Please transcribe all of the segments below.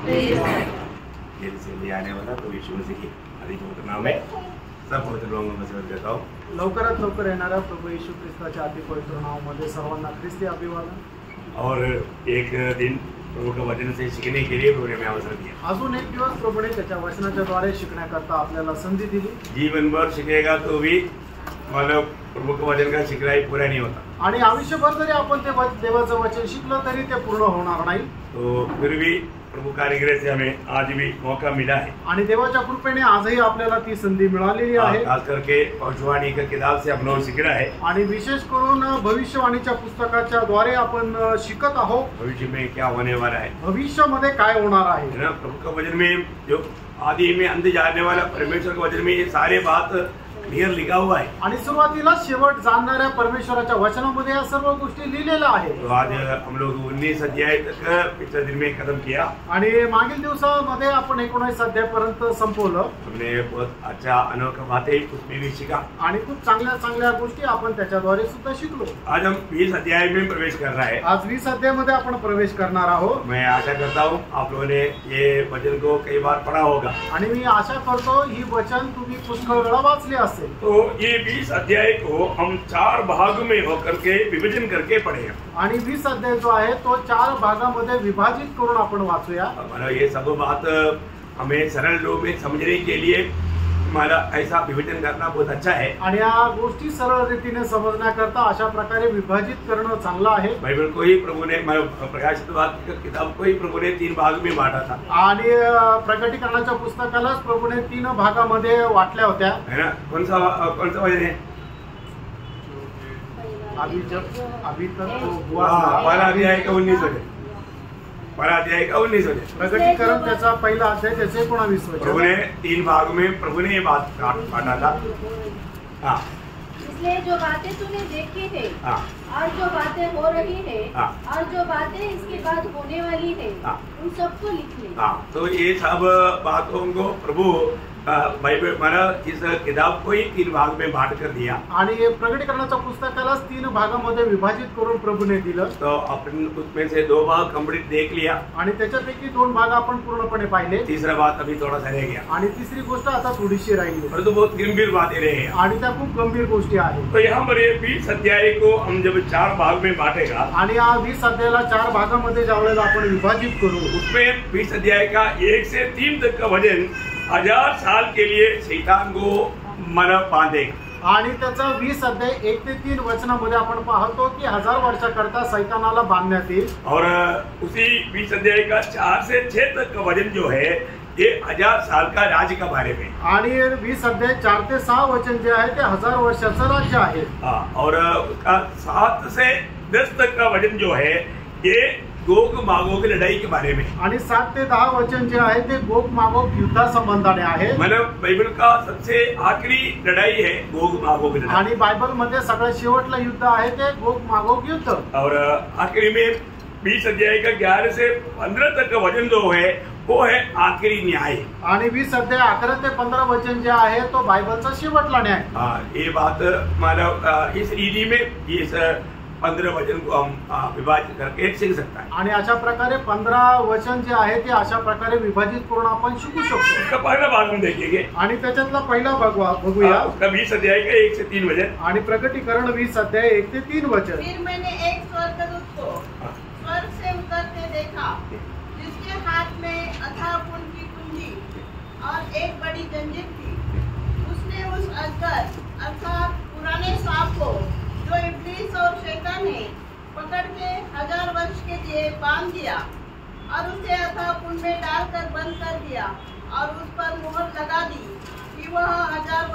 Gel से ले आने वाला तो यीशु मसीह की अधिक पवित्र नाम में सब पवित्र लोगों में मसीह देता हूँ। लवकरात लवकर येणाऱ्या प्रभू येशू ख्रिस्ताच्या अति पवित्र नावामध्ये सर्वांना ख्रिस्ती अभिवादन। और एक दिन प्रभु का वचन से सीखने के लिए प्रभु ने हमें अवसर दिया। अजून एक दिवस प्रभूने त्याच्या वचनाच्या द्वारे शिकण्याकरता आपल्याला संधी दिली। जीवन भर सीखेगा तो भी मतलब प्रभु के वचन का सीखना ही पूरा नहीं होता। आणि आयुष्यभर जरी आपण ते देवाचं वचन शिकलं तरी ते पूर्ण होणार नाही। तो फिर भी प्रभु कारीगर से हमें आज भी मौका मिला है आणि देवाच्या कृपेने आजही आपल्याला ती संधी मिळालेली आहे। खास करके भविष्यवाणी की किताब से हम लोग सीख रहा है आणि विशेष करून भविष्यवाणीच्या पुस्तकाच्या द्वारे आपण शिकत आहोत भविष्य में क्या होने वाला है, भविष्यामध्ये काय होणार आहे ना। प्रभु का वचन में जो आदि में अंत जाने वाला परमेश्वर के वचन में ये सारे बात क्लियर लिखा हुआ है। आणि सुरुवातीला शेवट जाणणाऱ्या परमेश्वराच्या वचनामध्ये या सर्व गोष्टी लिहिलेल्या आहेत। तो आज हम लोग 19 अध्याय तक पिछले दिन में खत्म किया आणि मागील दिवसामध्ये आपण 19 अध्यायापर्यंत संपवलं। हमने बहुत अच्छा अनोखा बातें उसमें भी सीखा आणि खूप चांगल्या गोष्टी आपण त्याच्याद्वारे सुद्धा शिकलो। आज हम 20 अध्याय में प्रवेश कर रहा है। आज 20 अध्यायामध्ये आपण प्रवेश करणार आहोत। मैं आशा करता हूँ आप लोगों ने ये वचन को कई बार पढ़ा होगा आणि मी आशा करतो ही वचन तुम्ही पुष्कळ वेळा वाचले असेल। तो ये 20 अध्याय को हम 4 भाग में होकर के विभाजन करके पढ़ेगा। आणि 20 अध्याय जो आहे तो 4 भागामध्ये विभाजित करून आपण वाचूया। हमारा ये सब बात हमें सरल रूप में समझने के लिए हमारा ऐसा विभाजन करना बहुत अच्छा है। आणि या गोष्टी सरळ रीतीने समजण्याकरता अशा प्रकारे विभाजित करणं चांगलं आहे। बाइबल को ही प्रभु ने प्रकाशित वाक्य किताब को ही प्रभु ने 3 भाग में बांटा था आणि प्रकटीकरणाच्या पुस्तकालाच प्रभूने 3 भागामध्ये वाटल्या होत्या, है ना। कौन सा वचन है? अभी तक तो हुआ पहला अध्याय का 19 वचन, पहला अध्याय का 19 वचन। प्रकटीकरण त्याचा पहिला अध्याय त्याचे 19 वचन। प्रभु ने 3 भाग में प्रभु ने ये बात बांटा था। हाँ, इसलिए जो बातें तूने देखी है हाँ, और जो बातें हो रही है हाँ, और जो बातें इसके बाद होने वाली है हाँ, उन सबको लिख ले। हाँ, तो ये सब बातों को प्रभु बाइबल माना इस किताब को ही 3 भाग में बांट कर दिया। आणि प्रकटीकरणाच्या पुस्तकालाच 3 भागामध्ये विभाजित करून प्रभूने दिलं। तो अपन उसमें से 2 भाग कंप्लीट देख लिया आणि त्याच्यापैकी 2 भाग आपण पूर्णपणे पाहिले। तीसरा बात अभी थोड़ा सा रह गया आणि तिसरी गोष्ट आता थोडीशी राहिली और तो बहुत गंभीर बातें रहे। आणि त्या खूप गंभीर गोष्टी आहेत। तो यहाँ पर 20 अध्याय को हम जब 4 भाग में बांटेगा आणि या 20 अध्यायाला 4 भागामध्ये ज्यावेळेला आपण विभाजित करू उसमें 20 अध्याय का 1 से 3 तक का वचन 1000 साल के लिए शैतान को मन बांधेगा। आणि त्याचा 20 अध्याय 1 ते 3 वचनामध्ये आपण पाहतो की 1000 वर्षाकरता सैतानाला बांधण्यात येईल। और उसी 20 अध्याय का 4 से 6 तक का वचन जो है ये 1000 साल का राज्य का बारे में। आणि 20 अध्याय 4 ते 6 वचन जे आहे ते 1000 वर्षाचं राज्य आहे। और उसका 7 से 10 तक का वचन जो है ये गोग मागोग की लड़ाई के बारे में। आणि 7 ते 10 वचन जे आहे ते गोग मागोग युद्धा संबंधाने आहे। मतलब बाइबल का सबसे आखिरी लड़ाई है गोग मागोग लड़ाई। आणि बायबल मध्ये सगळ्यात शेवटला युद्ध आहे ते गोग मागोग युद्ध। और आखिरी में 20 अध्याय का 11 से 15 तक का वचन जो है वो है आखिरी न्याय। आणि 20 अध्याय 11 ते 15 वचन जे आहे तो बायबलचा शेवटला न्याय। ये बात हमारा इस रीति में इस 15 वचन को हम विभाजित करके सीख सकता है। आणि अशा प्रकारे 15 वचन जे आहे ते अशा प्रकारे विभाजित करून आपण शिकू शकतो। इसका पहला भाग हम देखेंगे आणि त्याच्यातला पहिला भाग बघूया। उसका 20 अध्याय का 1 से 3 वचन। आणि प्रकटीकरण 20 अध्याय 1 ते 3 वचन। फिर मैंने एक स्वर्गदूत को स्वर्ग से उतरते देखा जिसके हाथ में अथाह पुण्य की कुंजी और एक बड़ी जंजीर थी। उसने उस अजगर अर्थात पुराने सांप को जो इब्लीस और शैतान है पकड़ के 1000 वर्ष के लिए बांध दिया और उसे अथाह कुंड में डालकर बंद कर दिया और उस पर मोहर लगा दी कि वह 1000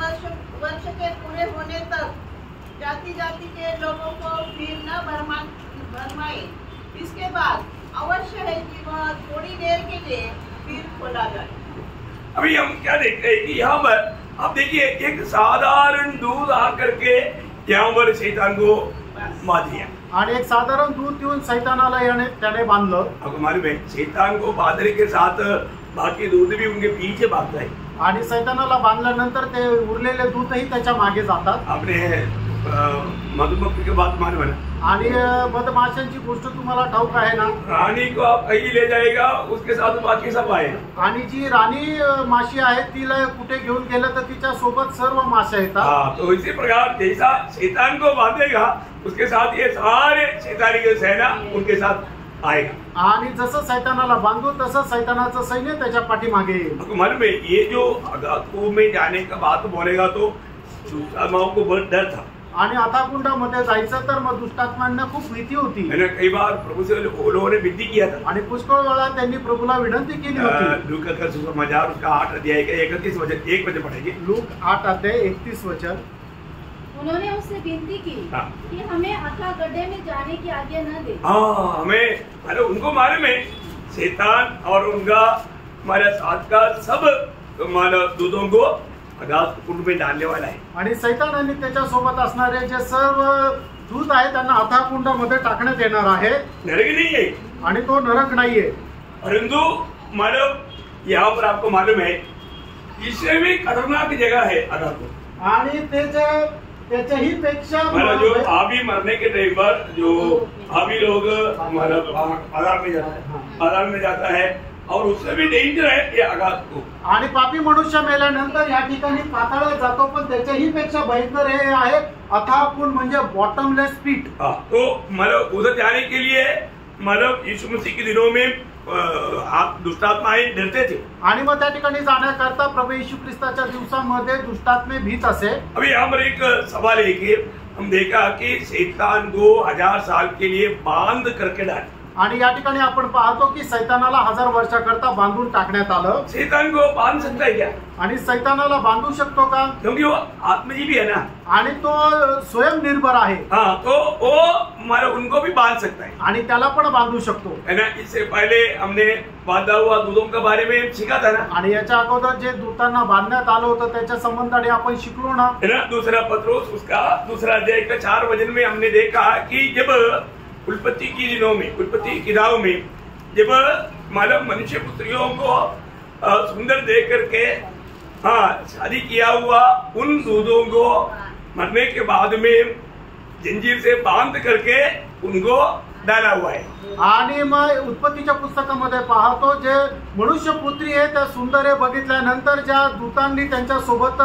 वर्ष के पूरे होने तक जाति जाति के लोगों को फिर न भरमाए। इसके बाद अवश्य है कि वह थोड़ी देर के लिए फिर खोला जाए। अभी हम क्या देखते हैं कि यहाँ पर आप देखिए एक साधारण दूध आकर के यहाँ पर शैतान को मार दिया। आणि एक साधारण दूध येऊन सैतानाला त्याने बांधलं। आपको मालूम है शैतान को बांधने के साथ बाकी दूध भी उनके पीछे भागता है। आणि सैतानाला बांधल्यानंतर ते उरलेले दूधही त्याच्या मागे जातात। आपने मधुमक्खी की बात मालूम है ना? आणि मधमाशांची गोष्ट तुम्हाला ठाऊक आहे ना? रानी को आप कहीं ले जाएगा, उसके साथ बाकी सब आएगा. आणि जी राणी माशी आहे तिला कुठे घेऊन गेलं तर तिच्या सोबत सर्व माशा येतात. हाँ, तो इसी प्रकार जैसा शैतान को बांधेगा, उसके साथ ये सारे शैतानी की सेना उनके साथ आएगा. आणि जसं सैतानाला बांधू तसं सैतानाचं सैन्य त्याच्या पाठीमागे येईल. आपको मालूम है ये जो अगाधों में जाने का बात बोलेगा तो दुष्टात्माओं को बहुत डर था. आणि अथाकुंडामध्ये जायचं तर मग दुष्टात्मांना खूप भीती होती. मैंने कई बार प्रभु से लोगों ने विनती किया था. आणि पुष्कळ वेळा त्यांनी प्रभूला विनंती केली होती. लूका का सुसमाचार उसका 8 अध्याय का 31 वचन 1 वचन पढ़ेंगे. लूक 8 अध्याय 31 वचन. उन्होंने उससे विनती की कि हमें अथाह गड्ढे में जाने की आज्ञा न दे. हाँ, हमें अरे उनको मालूम है शैतान और उनका हमारे साथ का सब हमारे दूतों को अगाध कुंड में डालने वाला है. आणि सैतान आणि त्याच्या सोबत असणारे जे सर्व दूत आहेत त्यांना अथाकुंडामध्ये टाकण्यात येणार आहे. नरक नहीं है आणि तो नरक नाहीये. परंतु मानव यहाँ पर आपको मालूम है इससे भी खतरनाक जगह है अगाध कुंड. आणि त्याच्याही पेक्षा मतलब जो आबी मरने के टाइम पर जो आबी लोग हमारा आधार में जाता है और उससे भी डेंजर है ये अगाध कुंड. आणि पापी मनुष्य मेल्यानंतर या ठिकाणी पाताळात जातो, पण त्याच्याही पेक्षा भयंकर हे आहे अथाह कुंड म्हणजे बॉटमलेस पिट. तो मतलब उधर जाने के लिए मतलब यीशु मसीह के दिनों में आप दुष्टात्माएं डरते थे. आणि मग त्या ठिकाणी जाण्याकरता प्रभू येशू ख्रिस्ताच्या दिवसामध्ये दुष्टात्मे भीत असे. अभी यहाँ पर एक सवाल है कि हम देखा कि शैतान को 1000 साल के लिए बांध करके डाल. आणि या ठिकाणी आपण पाहतो की सैतानाला 1000 वर्षाकरता बांधून टाकण्यात आलं. शैतान को बांध सकता है क्या? आणि सैतानाला बांधू शकतो का? क्योंकि वो आत्मजीवी है ना. आणि तो स्वयंनिर्भर आहे. हाँ, तो वो हमारा उनको भी बांध सकता है. आणि त्याला पण बांधू शकतो है ना. इससे पहले हमने बांधा हुआ दूतों के बारे में सीखा था ना. आणि याच्या अगोदर जे दूतांना बांधण्यात आलं होतं त्याच्या संबंधाने आपण शिकलो ना. है ना. दूसरा पत्रोस उसका दूसरा अध्याय का 4 वचन में हमने देखा कि जब उत्पत्ति की दिनों में उत्पत्ति किताब में जब मानव मनुष्य पुत्रियों को सुंदर देख करके हाँ शादी किया हुआ उन दूधों को मरने के बाद में जंजीर से बांध करके उनको डाला हुआ है. आणि मग उत्पत्तीच्या पुस्तकामध्ये पाहतो जे मनुष्य पुत्री आहे त्या सुंदर हे बघितल्यानंतर ज्या दूतांनी त्यांच्या सोबत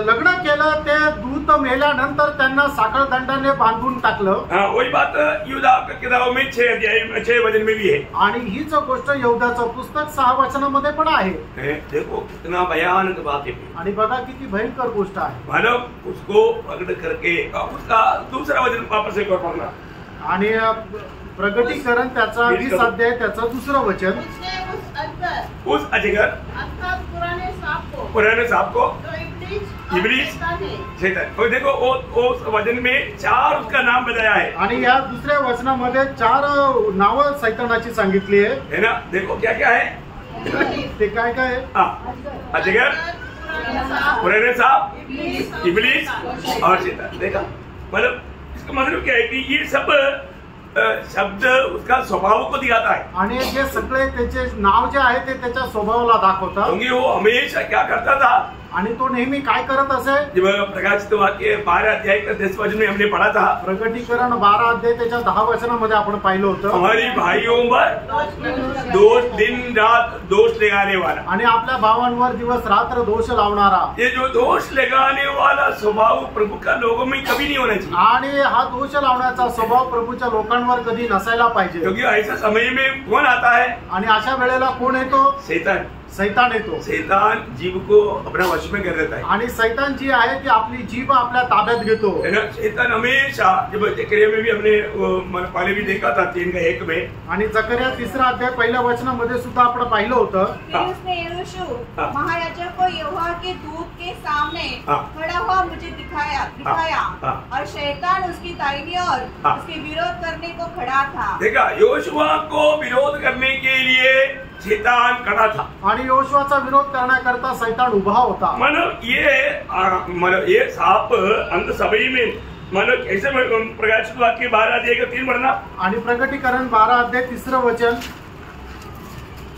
लग्न केलं ते दूत मेल्यानंतर त्यांना साखळ दंडाने बांधून टाकलं. हाँ, वही बात यूदा की किताब में 6 अध्याय 6 वचन में भी है. आणि हीच गोष्ट यहूदाचं पुस्तक 6 वचनामध्ये पण आहे. देखो कितना भयानक बात है. आणि बघा किती भयंकर गोष्ट आहे. मानव उसको पकड़ करके उसका दूसरा वचन वापस एक और पढ़ना. आणि प्रगटीकरण त्याचा 20 अध्याय त्याचं दुसरं वचन. उस अजगर अर्थात पुराने सांप को तो इब्लीस शैतान. और देखो वो वचन में 4 उसका नाम बताया है. आणि या दुसऱ्या वचनामध्ये 4 नावं सैतानाची सांगितली आहे. है ना. देखो क्या क्या है ते काय काय आहे? अजगर, पुराने सांप, इब्लीस और शैतान. देखा मतलब इसका मतलब क्या है कि ये सब शब्द उसका स्वभाव को दिखाता है. आणि जे सगळे त्याचे नाव जे आहे ते त्याच्या स्वभावाला दाखवतात. क्योंकि वो हमेशा क्या करता था आणि तो नेहमी काय करत असे. जब प्रकाशित वाक्य 12 अध्याय का 10 वचन में हमने पढ़ा था. प्रगटीकरण 12 अध्याय त्याच्या 10 वचनामध्ये आपण पाहिलं होतं. हमारी भाइयों पर दोष दिन रात दोष लगाने वाला. आणि आपल्या भावांवर दिवस रात्र दोष लावणारा. ये जो दोष लगाने वाला स्वभाव प्रभु का लोगों में कभी नहीं होना चाहिए. आणि हा दोष लावण्याचा स्वभाव प्रभूच्या लोकांवर कधी नसायला पाहिजे. क्योंकि ऐसा समय में कौन आता है? आणि अशा वेळेला कोण येतो? शैतान. सैतान येतो. शैतान जीव को अपना वश में कर देता है. आणि सैतान जी आहे ती आपली जीभ आपल्या ताब्यात घेतो. शैतान हमेशा जब जकरिया में भी हमने पहले भी देखा था 3:1 में. आणि जकरिया 3रा अध्याय पहिल्या वचनामध्ये सुद्धा आपण पाहिलं होतं. फिर उसने यहोशू महायाजक को यहोवा के दूत के सामने खड़ा हुआ मुझे दिखाया और शैतान उसकी दाहिनी ओर उसके विरोध करने को खड़ा था. देखा यहोशुआ को विरोध करने के लिए शैतान खड़ा था. आणि योशुआचा विरोध करण्याकरता सैतान उभा होता. मतलब ये सांप अंत सभी में मतलब कैसे प्रकाशित वाक्य 12 अध्याय का 3 पढ़ना. आणि प्रगटीकरण 12 अध्याय 3रं वचन.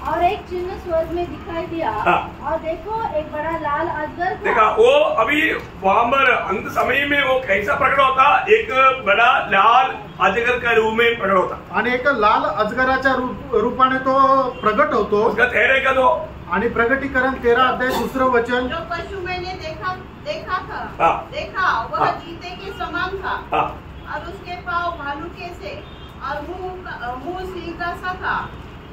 और एक चिन्ह स्वर्ग में दिखाई दिया। और देखो एक बड़ा लाल अजगर था। देखा वो अभी वहां पर अंत समय में वो कैसा प्रकट होता, एक बड़ा लाल अजगर का रूप में प्रकट होता आणि एक लाल अजगराच्या रूपाने तो प्रगट होतो। उसका चेहरे का तो आणि प्रगटीकरण 13 अध्याय 2 वचन, जो पशु मैंने देखा हाँ। वह चीते के समान था हाँ। और उसके पाँव भालू के से और मुंह सिंह का सा था।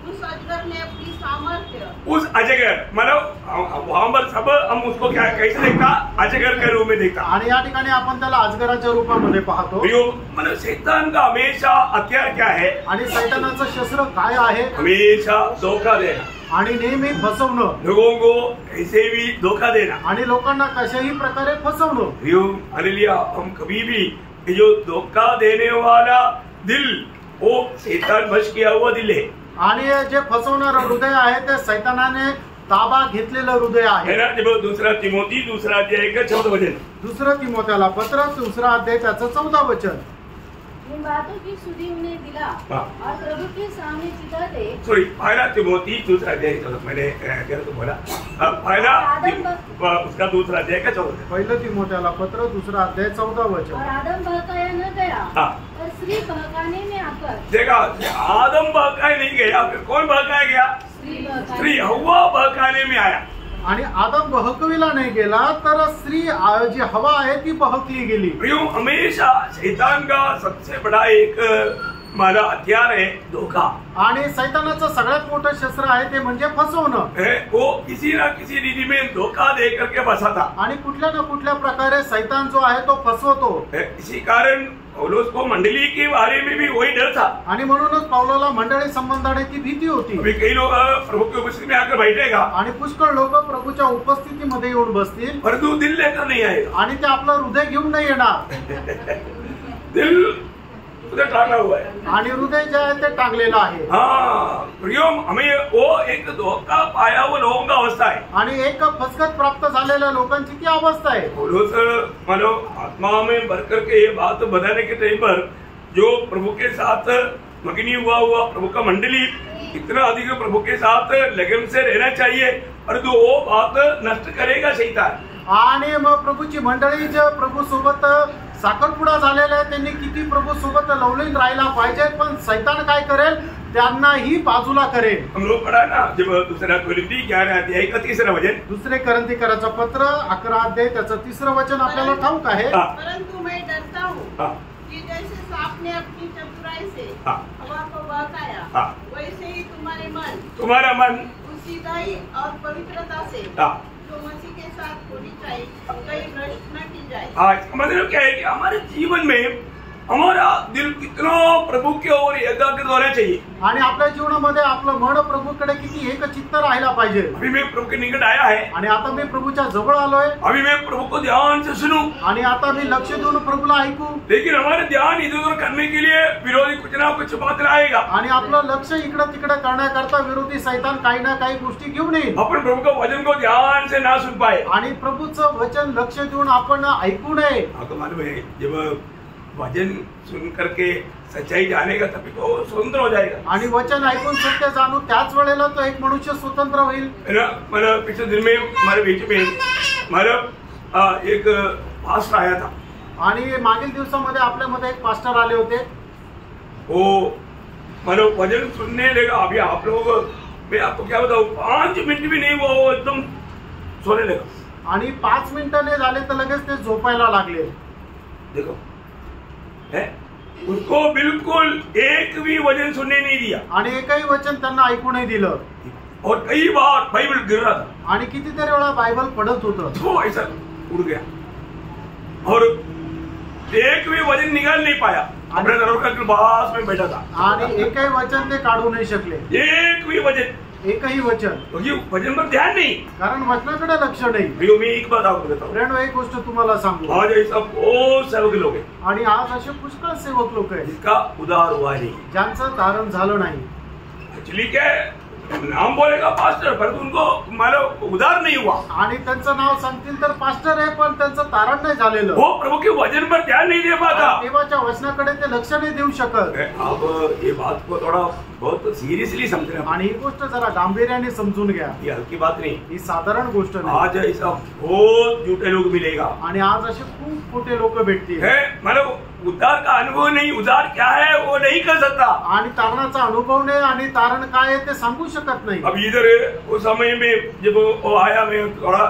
उस अजगर ने अपनी सामर्थ्य, उस अजगर मतलब वहां पर सब हम उसको क्या कैसे देखता, अजगर के रूप में देखता। आणि या ठिकाणी आपण त्याला अजगराच्या रूपामध्ये पाहतो। मतलब शैतान का हमेशा हथियार क्या है, आणि सैतानाचं शस्त्र काय आहे, हमेशा धोखा देना आणि नेहमी फसवणं, लोगों को कैसे भी धोखा देना आणि लोकांना कशाही प्रकारे फसवणं। हालेलुया। हम कभी भी ये जो धोखा देने वाला दिल वो शैतान वश किया हुआ दिल है आणि जे फसवणारं हृदय आहे ते सैतानाने ताबा घेतलेलं हृदय आहे ना। जब दूसरा तिमोथी 2 अध्याय का 14 वचन, 2 तिमोथेला पत्र 2 अध्याय त्याचं 14 वचन, इन बातों की सुधि उन्हें दिला और प्रभु के सामने चिता दे। सॉरी, पहला तिमोथी 2 अध्याय, मैंने तो बोला पहला उसका 2 अध्याय का 14, पहिलं तिमोथेला पत्र 2 अध्याय 14 वचन। और आदम बहकाया न गया और स्त्री बहकाने में आकर, देखा आदम बहकाए नहीं गया, फिर कौन बहकाया गया, स्त्री हव्वा बहकाने में आया। आणि आदम बहकविला नाही गेला तर स्त्री जी हवा आहे ती बहकली गेली। हमेशा शैतान का सबसे बड़ा एक हमारा हथियार है धोखा, आणि सैतानाचं सगळ्यात मोठं शस्त्र आहे ते म्हणजे फसवणं। वो किसी ना किसी रीति में धोखा दे करके फंसाता, आणि कुठल्या ना कुठल्या प्रकारे सैतान जो आहे तो फसवतो। इसी कारण पौलुस को मंडली के बारे में भी वही डर था, आणि म्हणूनच पौलाला मंडळी संबंधाने ती भीती होती। अभी कई लोग प्रभु की उपस्थिति में आकर बैठेगा आणि पुष्कळ लोक प्रभूच्या उपस्थितीमध्ये येऊन बसतील, परंतु दिल लेकर नहीं आएगा, आणि ते आपलं हृदय घेऊन नाही येणार। दिल उधर टांगा हुआ है, आणि हृदय जे आहे ते टांगलेलं आहे। हाँ प्रियो, हमें वो एक धोखा पाया हुआ लोगों का अवस्था है, आणि एक फसगत प्राप्त झालेल्या लोकांची ती अवस्था आहे। पौलुस मानो आत्मा में भर करके ये बात बताने के टाइम पर जो प्रभु के साथ मगनी हुआ प्रभु का मंडली इतना अधिक प्रभु के साथ लगन से रहना चाहिए, परंतु वो बात नष्ट करेगा शैतान। आणि मग प्रभूची मंडळी जे प्रभू सोबत साखरपुडा झालेला आहे त्यांनी किती प्रभू सोबत लवलीन राहायला पाहिजे, पण सैतान काय करेल, त्यांनाही बाजूला करेल। हम लोग पढ़ा ना जब 2 कोरिन्थी 11 अध्याय का 3 वचन, 2 कोरिन्थीकराचं पत्र 11 अध्याय त्याचं 3 वचन आपल्याला ठाऊक आहे। परंतु मैं डरता हूँ कि जैसे सांप ने अपनी चतुराई से हवा को बहकाया, वैसे ही तुम्हारा मन उसीदाई और पवित्रता से जो मसीह के साथ होनी चाहिए, कहीं भ्रष्ट न की जाए। आज मतलब क्या है कि हमारे जीवन में हमारा दिल कितना प्रभु की ओर एकाग्र होना चाहिए, आणि आपल्या जीवनामध्ये आपलं मन प्रभूकडे किती एकचित्त राहायला पाहिजे। अभी मैं प्रभु के निकट आया है, आणि आता मी प्रभूच्या जवळ आलोय, अभी मैं प्रभु को ध्यान से सुनूं, आणि आता मी लक्ष देऊन प्रभूला ऐकू। लेकिन हमारे ध्यान इधर उधर करने के लिए विरोधी कुछ ना कुछ बात लाएगा, आणि आपलं लक्ष इकडे तिकडे करण्याकरता विरोधी सैतान काही ना काही गोष्टी घेऊन येईल। अपन प्रभु का वचन को ध्यान से ना सुन पाए, आणि प्रभूचं वचन लक्ष देऊन आपण ऐकू नये। आपको मालूम है जब वचन सुन करके सच्चाई जानेगा तभी तो स्वतंत्र हो जाएगा, आणि वचन ऐकून सत्य जाणू त्याच वेळेला तो एक मनुष्य स्वतंत्र होईल। मतलब पिछले दिन में हमारे बीच में मतलब एक पास्टर आया था, आणि मागील दिवसामध्ये आपल्यामध्ये एक पास्टर आले होते। वो मतलब वचन सुनने लगा, अभी आप लोग मैं आपको क्या बताऊं 5 मिनट भी नहीं वो एकदम सोने लगा, आणि 5 मिनिटांनी झाले तर लगेच ते झोपायला लागले। देखो है उसको बिल्कुल एक भी वचन सुनने नहीं दिया, आणि एकही वचन त्यांना ऐकू नाही दिलं, और कई बार बाइबल गिर रहा था, आणि कितीतरी वेळा बायबल पडत होतं, तो ऐसा उड़ गया और एक भी वचन निकाल नहीं पाया, अपने दरबार के पास में बैठा था, आणि एकही वचन ते काढू नाही शकले, एक भी वचन, एकही वचन, क्योंकि वचन पर ध्यान नहीं, कारण वचनाकडे लक्ष नाही। भैया मैं एक बात आपको बताता हूँ, फ्रेंड एक गोष्ट तुम्हाला सांगू, आज ऐसा बहुत सेवक लोग हैं, आणि आज असे पुष्कळ सेवक लोक आहेत जिसका उदार हुआ नहीं, ज्यांचं तारण झालं नाही। एक्चुअली क्या है, नाम बोलेगा पास्टर पर उनको मतलब उदार नहीं हुआ, आणि त्यांचं नाव सांगतील तर पास्टर आहे, पण त्यांचं तारण नाही झालेलं, वो प्रभु के वचन पर ध्यान नहीं दे पाता, देवाच्या वचनाकडे ते लक्ष नाही देऊ शकत। अब ये बात को थोड़ा बहुत सीरियसली समझना। आणि ही गोष्ट जरा गांभीर्याने समजून घ्या, ये हल्की बात नहीं। ही साधारण गोष्ट नाही। आज ऐसा बहुत झूठे लोग मिलेगा आणि आज असे खूप खोटे लोक भेटतील है, मतलब उद्धार का अनुभव नहीं, उद्धार क्या है वो नहीं कर सकता। आणि तारणाचा अनुभव नाही आणि तारण काय आहे ते सांगू शकत नाही। अब इधर उस समय में जब वो आया, मैं थोड़ा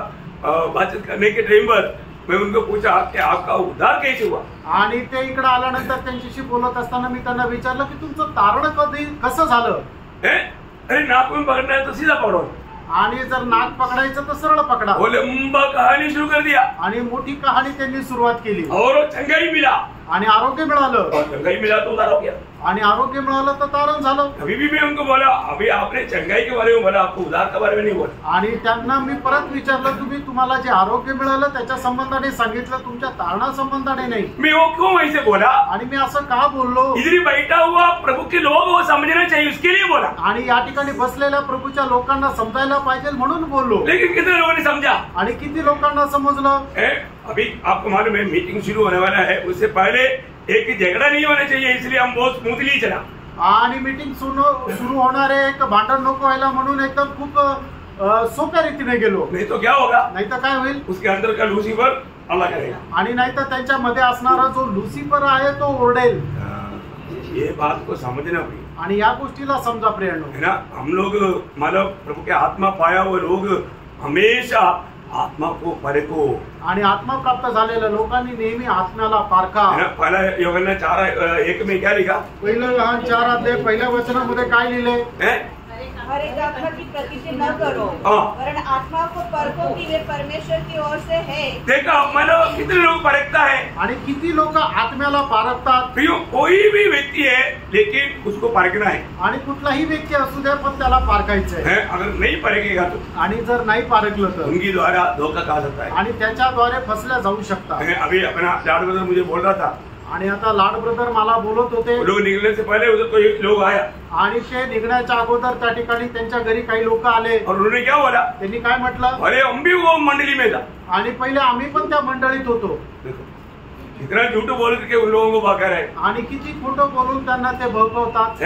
बातचीत करने के टाइम पर मैं उनको पूछा कि आपका उद्धार कैसे हुआ। आणि ते इकडे आल्यानंतर त्यांच्याशी बोलत असताना मी त्यांना विचारलं की तुमचं तारण कधी कसं झालं। अरे नाक में पकड़ना है तो सीधा पकड़ो, आणि जर नाक पकडायचं तर सरळ पकडा। वो लंबा कहानी शुरू कर दिया आणि मोठी कहाणी त्यांनी सुरुवात केली और चंगाई मिला, आणि आरोग्य मिळालं, और चंगाई मिला तो उद्धार हो गया। आणि आरोग्य मिळालं तर तारण झालं। अभी भी मैं उनको बोला, अभी आपने चंगाई के बारे में बोला, आपको उद्धार के बारे में नहीं बोला। आणि त्यांना मी परत विचारलं तुम्हाला जे आरोग्य मिळालं त्याच्या संबंधाने सांगितलं, तुमच्या तारणा संबंधाने नाही। मैं वो क्यों वैसे बोला, आणि मी असं का बोललो, इधर ही बैठा हुआ प्रभु के लोग वो समझना चाहिए उसके लिए बोला। आणि या ठिकाणी बसलेल्या प्रभूच्या लोकांना समजायला पाहिजे म्हणून बोललो। लेकिन कितने लोगों ने समझा, आणि किती लोकांना समजलं। अभी आपको मालूम है मीटिंग शुरू होने वाला है, उससे पहले एक झगड़ा नहीं होना चाहिए, इसलिए हम बहुत स्मूथली चला। आणि मीटिंग सुरू होणारे एक भांडण नको व्हायला म्हणून एकदम खूप सोप्या रीतीने गेलो। नहीं तो क्या होगा, नाही तर काय होईल, उसके अंदर का लूसीफर अल्लाह करेगा। आणि नाही तर त्यांच्यामध्ये असणारा जो लुसिफर आहे तो ओरडेल। ये बात को समझना पड़ी, आणि या गोष्टीला समजा प्रियांनो, है ना। हम लोग मतलब प्रभु के आत्मा पाया हुए लोग हमेशा आत्मा को परखो, आणि आत्मा प्राप्त झालेल्या लोकांनी नेहमी आत्म्याला पारखा। पहला यूहन्ना 4:1 में क्या लिखा, पहिलं योहान 4 पहिल्या वचनामध्ये काय लिहिले, हर एक आत्मा की प्रतीति न करो, वरन आत्मा को परखो कि वे परमेश्वर की ओर से है। देखा मतलब कितने लोग परखता है, आणि किती लोक आत्म्याला पारखतात। कोई भी व्यक्ति है लेकिन उसको परखना है, आणि कुठलाही व्यक्ती असू दे पण त्याला पारखायचं आहे। अगर नहीं परखेगा तो आणि जर नाही पारखलं तर उनकी द्वारा धोखा खा सकता है, आणि त्याच्याद्वारे फसल्या जाऊ शकतात। अभी अपना लाड ब्रदर मुझे बोल रहा था, आणि आता लाड ब्रदर मला बोलत होते, लोग निकलने से पहले उधर कोई लोग आया आणि ते निघण्याच्या अगोदर त्या ठिकाणी त्यांच्या घरी काही लोक आले। और उन्होंने क्या बोला, त्यांनी काय म्हटलं, अरे हम भी वो मंडली में था। आणि पहिले आम्ही पण त्या मंडळीत होतो। देखो कितना झूठ बोल करके उन लोगों को भागा है, आणि किती खोटं बोलून त्यांना ते भवकवतात।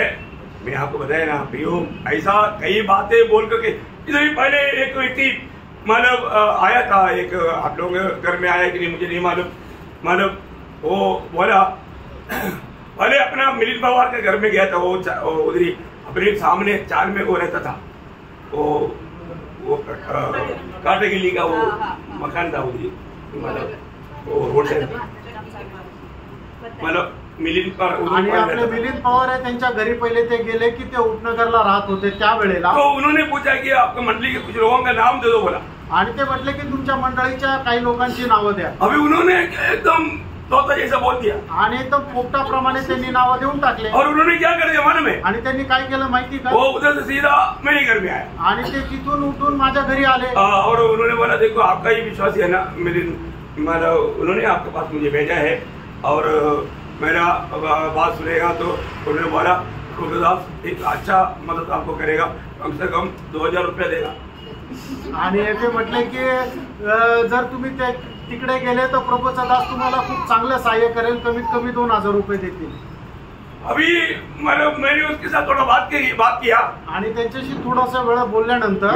मैं आपको बताया ना प्रियो, ऐसा कई बातें बोल करके। इधर ही पहले एक व्यक्ति मतलब आया था, एक आप लोग घर में आया कि नहीं मुझे नहीं मालूम, मतलब वो बोला पहले अपना मिलिंद पवार के घर में गया था, वो उधर ही अपने सामने चाल में वो रहता था, वो काटे गिल्ली का वो मकान था उधर, मतलब वो रोड साइड, मतलब मिलिंद पवार। आणि आपले मिलिंद पवार आहे त्यांच्या घरी पहिले ते गेले की ते उपनगरला राहत होते त्यावेळेला। तो उन्होंने पूछा कि आपके मंडली के कुछ लोगों का नाम दे दो बोला, आणि ते म्हटले की तुमच्या मंडळीच्या काही लोकांची नावं द्या। अभी उन्होंने एकदम तोता जैसा बोल दिया, आणि एकदम पोपटाप्रमाणे त्यांनी नावं देऊन टाकले। और उन्होंने क्या कर दिया मालूम में, आणि त्यांनी काय केलं माहिती का, वो उधर से सीधा मेरे घर में आया, आणि ते तिथून उठून माझ्या घरी आले। और उन्होंने बोला देखो आपका ही विश्वास है ना, मतलब उन्होंने आपके पास मुझे भेजा है और मेरा बात सुनेगा, तो उन्होंने बोला रुद्रदास एक अच्छा मदद आपको करेगा, कम से कम 2000 रुपया देगा। आणि ते म्हटले की जर तुम्ही ते तिकडे गेले तर प्रभूचा दास तुम्हाला खूप चांगलं सहाय्य करेल, कमीत कमी 2000 रुपये देतील। अभी मतलब मैंने उसके साथ थोड़ा बात किया, आणि त्यांच्याशी थोडासा वेळ बोलल्यानंतर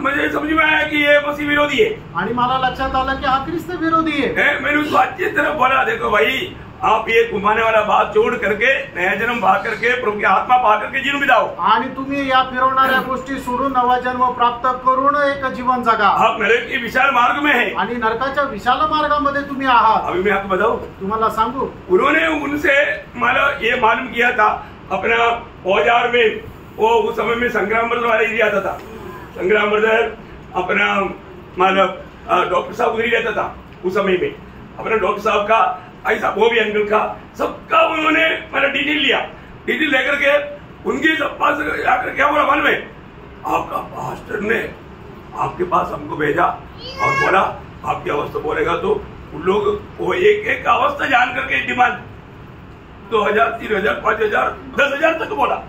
मुझे समझ में आया कि ये मसीह विरोधी है, आणि मला लक्षात आलं की हा ख्रिस्त विरोधी आहे। मैंने उसको अच्छी तरह बोला, देखो भाई आप ये घुमाने वाला बात छोड़ करके नया जन्म पा करके प्रभु की आत्मा पा करके जीवन बिताओ, आणि तुम्ही या फिरवणाऱ्या गोष्टी सोडून नवा जन्म प्राप्त करून एक जीवन जगा। आप नरक के विशाल मार्ग में है, आणि नरकाच्या विशाल मार्गामध्ये तुम्ही आहात। अभी मैं आपको बताऊं, तुम्हाला सांगू, उन्होंने उनसे मतलब ये मालूम किया था अपना औजार में, वो उस समय में संग्राम ब्रदर वाला एरिया आता था, संग्राम ब्रदर अपना मतलब डॉक्टर साहब उधर ही रहता था उस समय में, अपना डॉक्टर साहब का ऐसा वो भी अंकल का सबका उन्होंने मतलब डिटेल लिया, डिटेल लेकर के उनके पास आकर क्या बोला मालूम है, आपका पास्टर ने आपके पास हमको भेजा और बोला आपकी अवस्था बोलेगा तो उन लोग वो एक अवस्था जान करके डिमांड 2000, 3000, 5000, 10,000 तक बोला।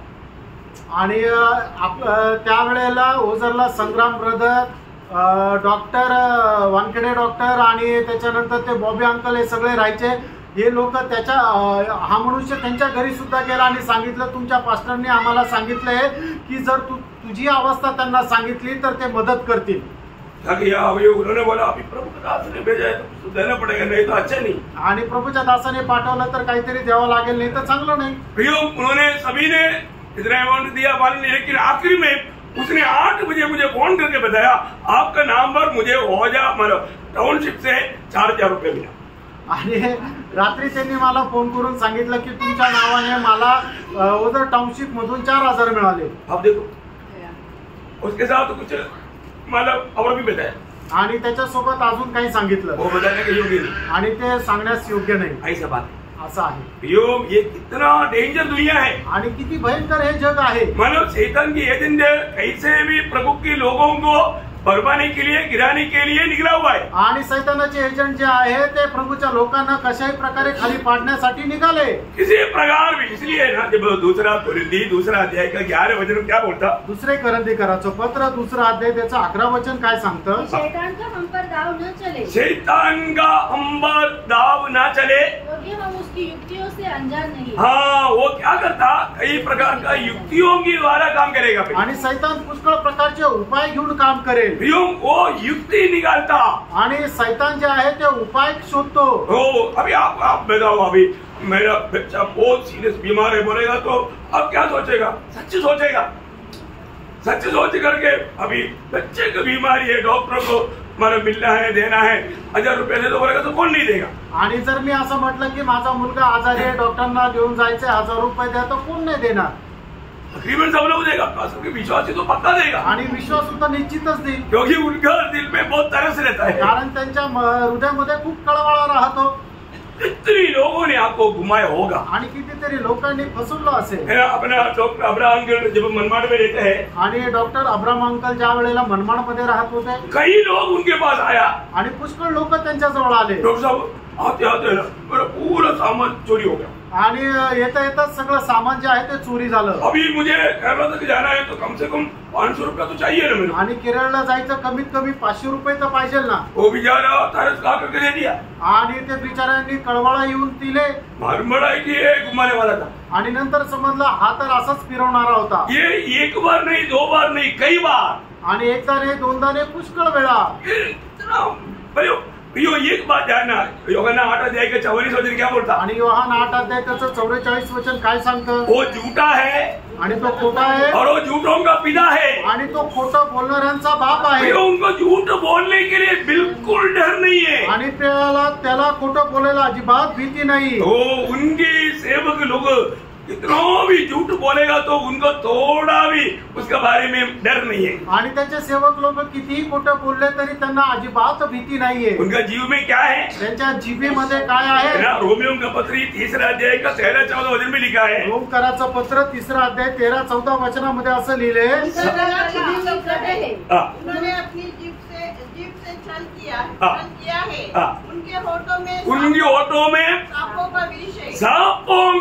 आणि त्यावेळेला ओझरला संग्राम ब्रदर, डॉक्टर वानखेडे डॉक्टर आणि त्याच्यानंतर ते बॉबी अंकल हे सगळे राहायचे। हे लोक त्याच्या हा मनुष्य त्यांच्या घरी सुद्धा गेला आणि सांगितलं, तुमच्या पास्टरने आम्हाला सांगितलंय की जर तुझी अवस्था त्यांना सांगितली तर ते मदत करतील. उन्होंने बोला अभी प्रभु के दास ने भेजा है तो देना पड़ेगा, नहीं तो अच्छा नहीं. आणि प्रभूच्या दासाने पाठवलं तर काहीतरी द्यावं लागेल, नाही तर चांगलं नाही. उन्होंने सभी ने इतना अमाउंट दिया वाले ने, लेकिन आखिरी में उसने 8 बजे मुझे फोन करके बताया आपका नंबर मुझे ओझा मतलब टाउनशिप से 4000 रुपये मिला. आणि रात्री त्यांनी मला फोन करून सांगितलं की तुमच्या नावाने मला ओझर टाउनशिप मधून 4000 मिळाले. आप देखो उसके साथ कुछ मतलब और भी बताया आणि त्याच्यासोबत अजून काही सांगितलं, वो बताने के योग्य नहीं आणि ते सांगण्यास योग्य नाही. ऐसा बात असं आहे. ये कितना डेंजर दुनिया है आणि किती भयंकर हे जग आहे. मानव शैतान की एजेंडे कैसे भी प्रभु के लोगों को बरबाने के लिए गिराने के लिए निकला हुआ है. आणि सैतानाचे एजंट जे आहे ते प्रभूच्या लोकांना कशाही प्रकारे खाली पाडण्यासाठी निघाले. किसी प्रकार भी इसलिए ना जब दूसरा अध्याय का 11 वचन क्या बोलता, दुसरे करंथीकराचं पत्र 2 अध्याय त्याचं 11 वचन काय सांगतं, शैतान का हम पर दाव न चले, शैतान का हम पर दाव ना चले, क्योंकि हम उसकी युक्तियों से अनजान नहीं. हाँ, वो क्या करता, कई प्रकार का युक्तियों के द्वारा काम करेगा. आणि सैतान पुष्कळ प्रकारचे उपाय घेऊन काम करेल. वो युक्ति निकालता आणि सैतान जे आहे ते उपाय शोधतो. हो, अभी आप बताओ, अभी मेरा बच्चा बहुत सीरियस बीमार है बोलेगा तो अब क्या सोचेगा, सच्ची सोचेगा, सच्ची सोच करके अभी बच्चे की बीमारी है, डॉक्टर को मला मिलना है, देना है, 1000 रुपये दे दो बोलेगा तो कोण नाही देगा. आणि जर मी असं म्हटलं की माझा मुलगा आजारी आहे, डॉक्टरना घेऊन जायचे, 1000 रुपये द्या, तर कोण नाही देणार. तकरीबन सब लोग देगा, सबके विश्वासी तो पक्का देगा. आणि विश्वास सुद्धा निश्चितच देईल, क्योंकि उनका दिल में बहुत तरस रहता है. कारण त्यांच्या हृदयामध्ये खूप कळवळा राहतो. कितनी लोगों ने आपको घुमाया होगा. आणि कितीतरी लोकांनी फसवलं असेल. अपना डॉक्टर अब्राहम जब मनमाड में रहते हैं, आणि डॉक्टर अब्राहम अंकल ज्या वेळेला मनमाड मध्ये राहत होते, कई लोग उनके पास आया आणि पुष्कळ लोक त्यांच्या जवळ आले. डॉक्टर साहब आते आते मेरा पूरा सामान चोरी हो गया. आणि येता येताच सगळं सामान जे आहे ते चोरी झालं. अभी मुझे केरला तक जाना है तो कम से कम 500 रुपया तो चाहिए ना मेरे. आणि केरळला जायचं कमीत कमी 500 रुपये तर पाहिजे ना. वो बेचारा तरस खा करके दे दिया. आणि ते बिचाऱ्यांनी कळवळा येऊन दिले. मालूम पड़ा कि ये घुमाने वाला था. आणि नंतर समजलं हा तर असाच फिरवणारा होता. ये एक बार नहीं, 2 बार नहीं, कई बार. आणि एकदा नाही, दोनदा नाही, पुष्कळ वेळा. प्रियो एक बात जानना, योहाना 8 अध्याय के 44 वचन क्या बोलता. आणि योहान 8 अध्याय त्याचं 44 वचन काय सांगतं, वो झूठा है आणि तो खोटा आहे, और वो झूठों का पिता है, आणि तो खोटं बोलणाऱ्यांचा बाप आहे. उनको झूठ बोलने के लिए बिल्कुल डर नहीं है. आणि त्याला खोटं बोलायला अजिबात भीती नाही. वो उनके सेवक लोग कितना भी झूठ बोलेगा तो उनको थोड़ा भी उसके बारे में डर नहीं है. आणि त्याचे सेवक लोक कितीही खोटं बोलले तरी त्यांना अजिबात भीती नाहीये. उनका जीव में क्या है, त्यांच्या जिभेमध्ये काय आहे. रोमियो का पत्री 3 अध्याय का 13-14 वचन में लिखा है. रोमकराचं पत्र 3 अध्याय 13-14 वचनामध्ये असं लिहिलंय, उन्होंने अपनी जीभ से छल किया है. उनके होठों में सांपों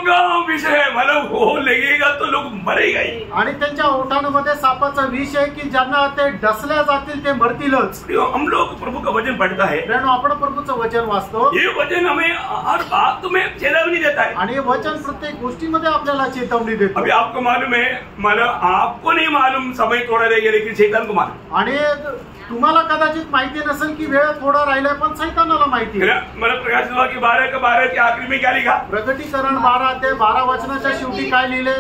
का विष है. मतलब वो लगेगा तो लोग मरेगा ही. आणि त्यांच्या ओठांमध्ये सापाचा विष आहे की ज्यांना ते डसल्या जातील ते मरतीलच. हम लोग प्रभु का वचन पढ़ता है, आपण प्रभूचं वचन वाचतो. ये वचन हमें हर बात में चेतावनी देता है. आणि वचन प्रत्येक गोष्टीमध्ये आपल्याला चेतावणी देतो. अभी आपको मालूम है, मतलब आपको नहीं मालूम समय थोड़ा रह गया, लेकिन शैतान को मालूम. आणि तुम्हाला कदाचित माहिती नसेल की वेळ थोडा राहिलाय, पण सैतानाला माहिती. मतलब प्रकाश 12 के आखिरी में क्या लिखा, प्रकटीकरण 12 अध्याय 12 वचनाच्या शेवटी काय लिहिले,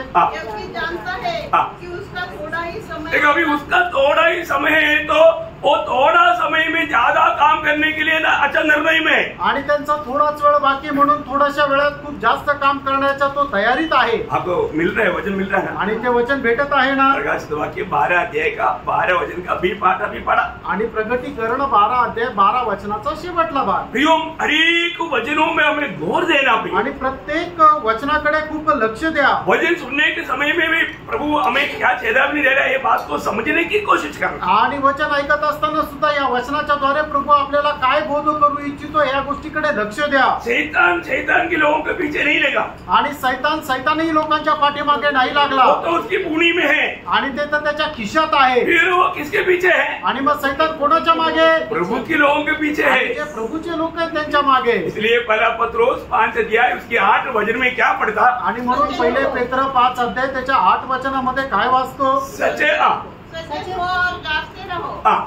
जानता है कि उसका थोड़ा ही समय. अभी उसका थोड़ा ही समय है तो वो थोड़ा समय में ज्यादा काम करने के लिए ना अच्छा निर्णय में. आणि त्यांचा थोडाच वेळ बाकी म्हणून थोड्याशा वेळात खूप जास्त काम करण्याचा तो तयारीत आहे. आपको मिल रहा है, वचन मिल रहा है ना. आणि ते वचन भेटत आहे ना. प्रकाश 12 अध्याय का 12 वचन का भी पाठ अभी पढ़ा. आणि प्रकटीकरण 12 अध्याय 12 वचनाचा शेवटला भाग. प्रियो, हर एक वचनों में हमें गौर देना पड़ेगा. आणि प्रत्येक वचनाकडे खूप लक्ष द्या. वचन सुनने के समय में भी प्रभु हमें क्या चेतावनी दे रहा है, ये बात को समझने की कोशिश करना. आणि वचन ऐकत असताना सुद्धा या वचनाच्या द्वारे प्रभू आपल्याला काय बोध करू इच्छितो या गोष्टीकडे लक्ष द्या. शैतान के लोगों के पीछे नहीं लगा आणि सैतानही लोकांच्या पाठीमागे नाही लागला. वो तो उसकी पूनी में है आणि ते तर त्याच्या खिशात आहे. फिर वो किसके पीछे है? आणि मग सैतान कोणाच्या मागे? प्रभु के लोगों के पीछे है. जे प्रभूचे लोक आहेत त्यांच्या मागे. इसलिए पहला पत्रोस 5 अध्याय उसके 8 वचन में क्या पढ़ता? आणि म्हणून पहिले पेत्र 5 अध्याय त्याच्या 8 वचनामध्ये काय वाचतो? सच्चे हो और जागते रहो.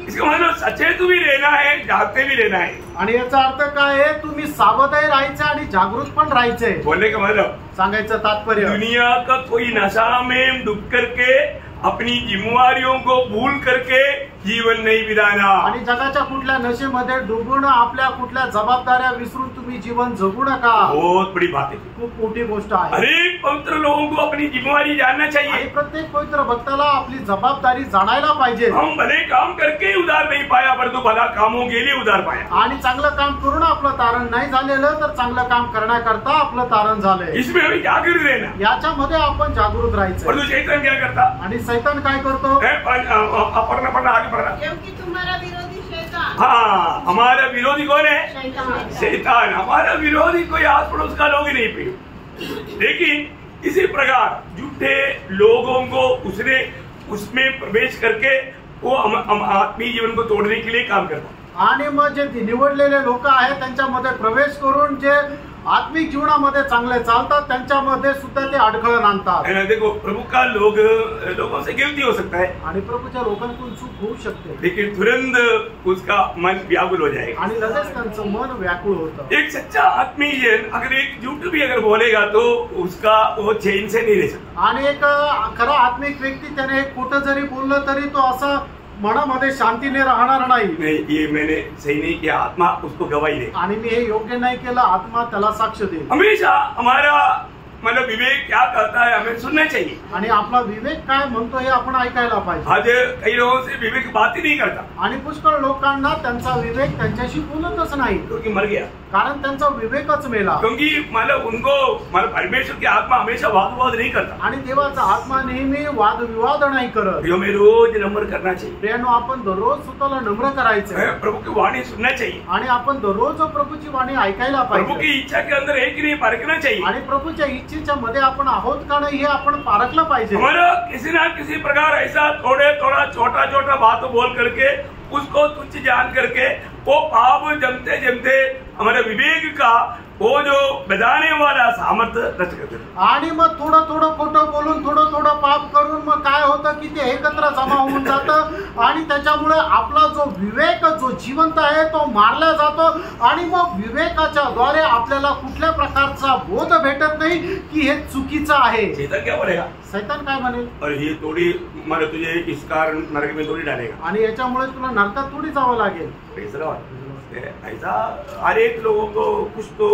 इसका मतलब सचेत भी रहना है, जागते भी रहना है. आणि याचा अर्थ काय आहे? तुम्ही सावधही राहायचं आणि जागृत पण राहायचंय. बोलने का मतलब सांगायचं तात्पर्य दुनिया का कोई नशा में डूब करके अपनी जिम्मेवारियों को भूल करके जीवन नहीं बिताना. आणि जगाच्या कुठल्या नशेमध्ये डुबून आपल्या कुठल्या जबाबदाऱ्या विसरून तुम्ही जीवन जगू नका. बहुत बड़ी बात है. खूप मोठी गोष्ट आहे. हर एक पवित्र लोगों को अपनी जिम्मेवारी जानना आणि चाहिए. प्रत्येक पवित्र भक्ताला आपली जबाबदारी जाणायला पाहिजे. हम भले काम करके उधार नहीं पाया परंतु भला कामों के लिए उधार पाया. आणि चांगलं काम करून आपलं तारण नाही झालेलं तर चांगलं काम करण्याकरता आपलं तारण झालंय. इसमें हमें जागृत रहना. याच्यामध्ये आपण जागृत राहायचं. परंतु शैतान क्या करता? आणि सैतान काय करतो? पढ़ना आगे पढ़ना. क्योंकि तुम्हारा विरोधी शैतान. हाँ, हमारा विरोधी कौन है? शैतान. हमारा विरोधी कोई आस पड़ोस का लोग ही नहीं प्रिय. लेकिन इसी प्रकार झूठे लोगों को उसमें प्रवेश करके वो आत्मीय जीवन को तोड़ने के लिए काम करता. आणि मग जे निवडलेले लोक आहेत त्यांच्यामध्ये प्रवेश करून जे आत्मिक जीवनामध्ये चांगले चालतात त्यांच्यामध्ये सुद्धा ते अडखळण आणतात. देखो प्रभु का लोगों से गिल्टी हो सकता है आणि प्रभूच्या लोकांकडून चूक होऊ शकते. लेकिन तुरंत उसका मन व्याकुल हो जाएगा आणि लगेच त्यांचं मन व्याकुळ होतं. एक सच्चा आत्मीय जन अगर एक झूठ भी अगर बोलेगा तो उसका वो चैन से नहीं रह सकता. आणि एक खरा आत्मिक व्यक्ती त्याने एक खोटं जरी बोललं तरी तो असा मनामध्ये शांतीने राहणार नाही. ये मैंने सही नहीं किया, आत्मा उसको गवाही दे. आणि मी हे योग्य नाही केलं, आत्मा त्याला साक्ष देईल. हमेशा हमारा मतलब विवेक क्या कहता है हमें सुनना चाहिए. आणि आपला विवेक काय म्हणतो हे आपण ऐकायला पाहिजे. आज कई लोगों से विवेक बात ही नहीं करता. आणि पुष्कळ लोकांना त्यांचा विवेक त्यांच्याशी बोलतच नाही. क्योंकि मर गया. कारण त्यांचा विवेकच मेला. क्योंकि मतलब उनको मतलब परमेश्वर की आत्मा हमेशा वाद विवाद नहीं करता. आणि देवाचा आत्मा नेहमी वाद विवाद नाही करत. हमें रोज नम्र करना चाहिए. प्रियानो आपण दररोज स्वतःला नम्र करायचं. प्रभु की वाणी सुनना चाहिए. आणि आपण दररोज प्रभूची वाणी ऐकायला पाहिजे. प्रभु की इच्छा के अंदर है कि नहीं परखना चाहिए. आणि प्रभूच्या इच्छेच्या मध्ये आपण आहोत का नाही हे आपण पारखलं पाहिजे. हमारा किसी ना किसी प्रकार ऐसा थोड़ा छोटा बात बोल करके उसको तुच्छ जान करके वो पाप जमते जमते हमारे विवेक का वो जो बजाने वाला सामर्थ्य नष्ट कर देते. आणि मग थोडं खोटं बोलून थोडं पाप करून मग काय होतं की ते एकत्र जमा होऊन जातं आणि त्याच्यामुळे आपला जो विवेक जो जिवंत आहे तो मारला जातो. आणि मग विवेकाच्या द्वारे आपल्याला कुठल्या प्रकारचा बोध भेटत नाही की हे चुकीचं आहे. शैतान क्या बोलेगा? शैतान काय म्हणेल? और ये थोड़ी मतलब तुझे इस कारण नरक में थोड़ी डालेगा. आणि याच्यामुळे तुला नरकात थोडी जावं लागेल. ऐसा हर एक लोगों को कुछ तो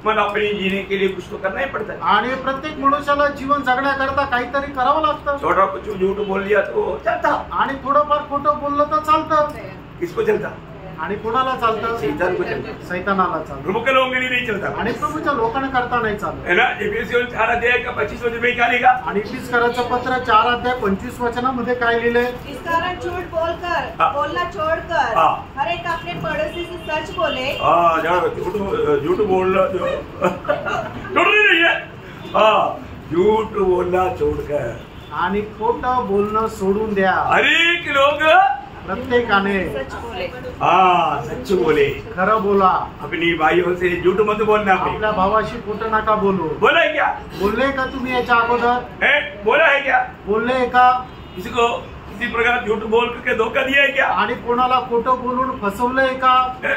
मन अपने जीने के लिए कुछ तो करना ही पड़ता है. आणि प्रत्येक मनुष्याला जीवन जगण्याकरता काहीतरी करावं लागतं. छोटा कुछ झूठ बोल दिया तो चलता. आणि थोडंफार खोटं बोललं तर चालतं. किसको चलता? आणि कोणाला चालतं? शैतान को चलता. सैतानाला चालतं. प्रभु के लोगों के लिए नहीं चलता. आणि प्रभूच्या लोकांना करता नाही चालत है ना. एफेसियों 4 अध्याय का 25 वचन में क्या लिखा? आणि इफिसकराचं पत्र 4 अध्याय 25 वचनामध्ये काय लिहिलंय? इस कारण झूठ बोलना छोड़कर हर एक अपने पड़ोसी से सच बोले. झूठ बोलना छोड़नी नहीं है. झूठ बोलना छोड़कर आणि खोटं बोलणं सोडून द्या. हर एक लोग प्रत्येकाने सच बोले. सच बोले. खरं बोला. अपनी भाइयों से झूठ मत बोलना. आपल्या भावाशी खोटं नका बोलू. बोला है क्या? बोलले का तुम्ही याच्या अगोदर? बोला है क्या? बोलले का? किसी को किसी प्रकार झूठ बोल करके धोखा दिया है क्या? आणि कोणाला खोटं बोलून फसवलंय का?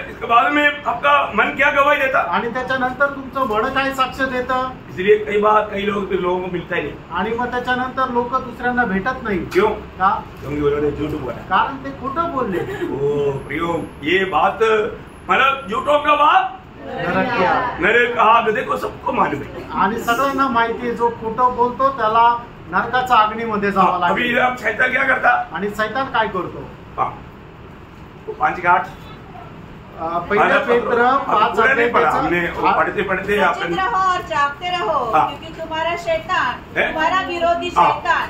इसके बाद में आपका मन क्या गवाही देता? आणि त्याच्यानंतर तुमचं मन काय साक्ष देतं? इसलिए कई लोगों को मिलता ही नहीं. आणि मग त्याच्यानंतर लोक दुसऱ्यांना भेटत नाही. क्यों? का? क्योंकि उन्होंने झूठ बोला. कारण ते खोटं बोलले. ओ प्रियो, ये बात मतलब झूठों का बाप नरक आग. देखो सबको मालूम है. आणि सगळ्यांना माहिती आहे जो खोटं बोलतो त्याला नरकाच्या अग्नीमध्ये जावं लागेल. अभी अब शैतान क्या करता? आणि शैतान काय करतो? 5:8 पहिला पेत्र 5 अध्याय पढ़ते सचेत रहो और जागते रहो क्योंकि तुम्हारा शैतान तुम्हारा विरोधी शैतान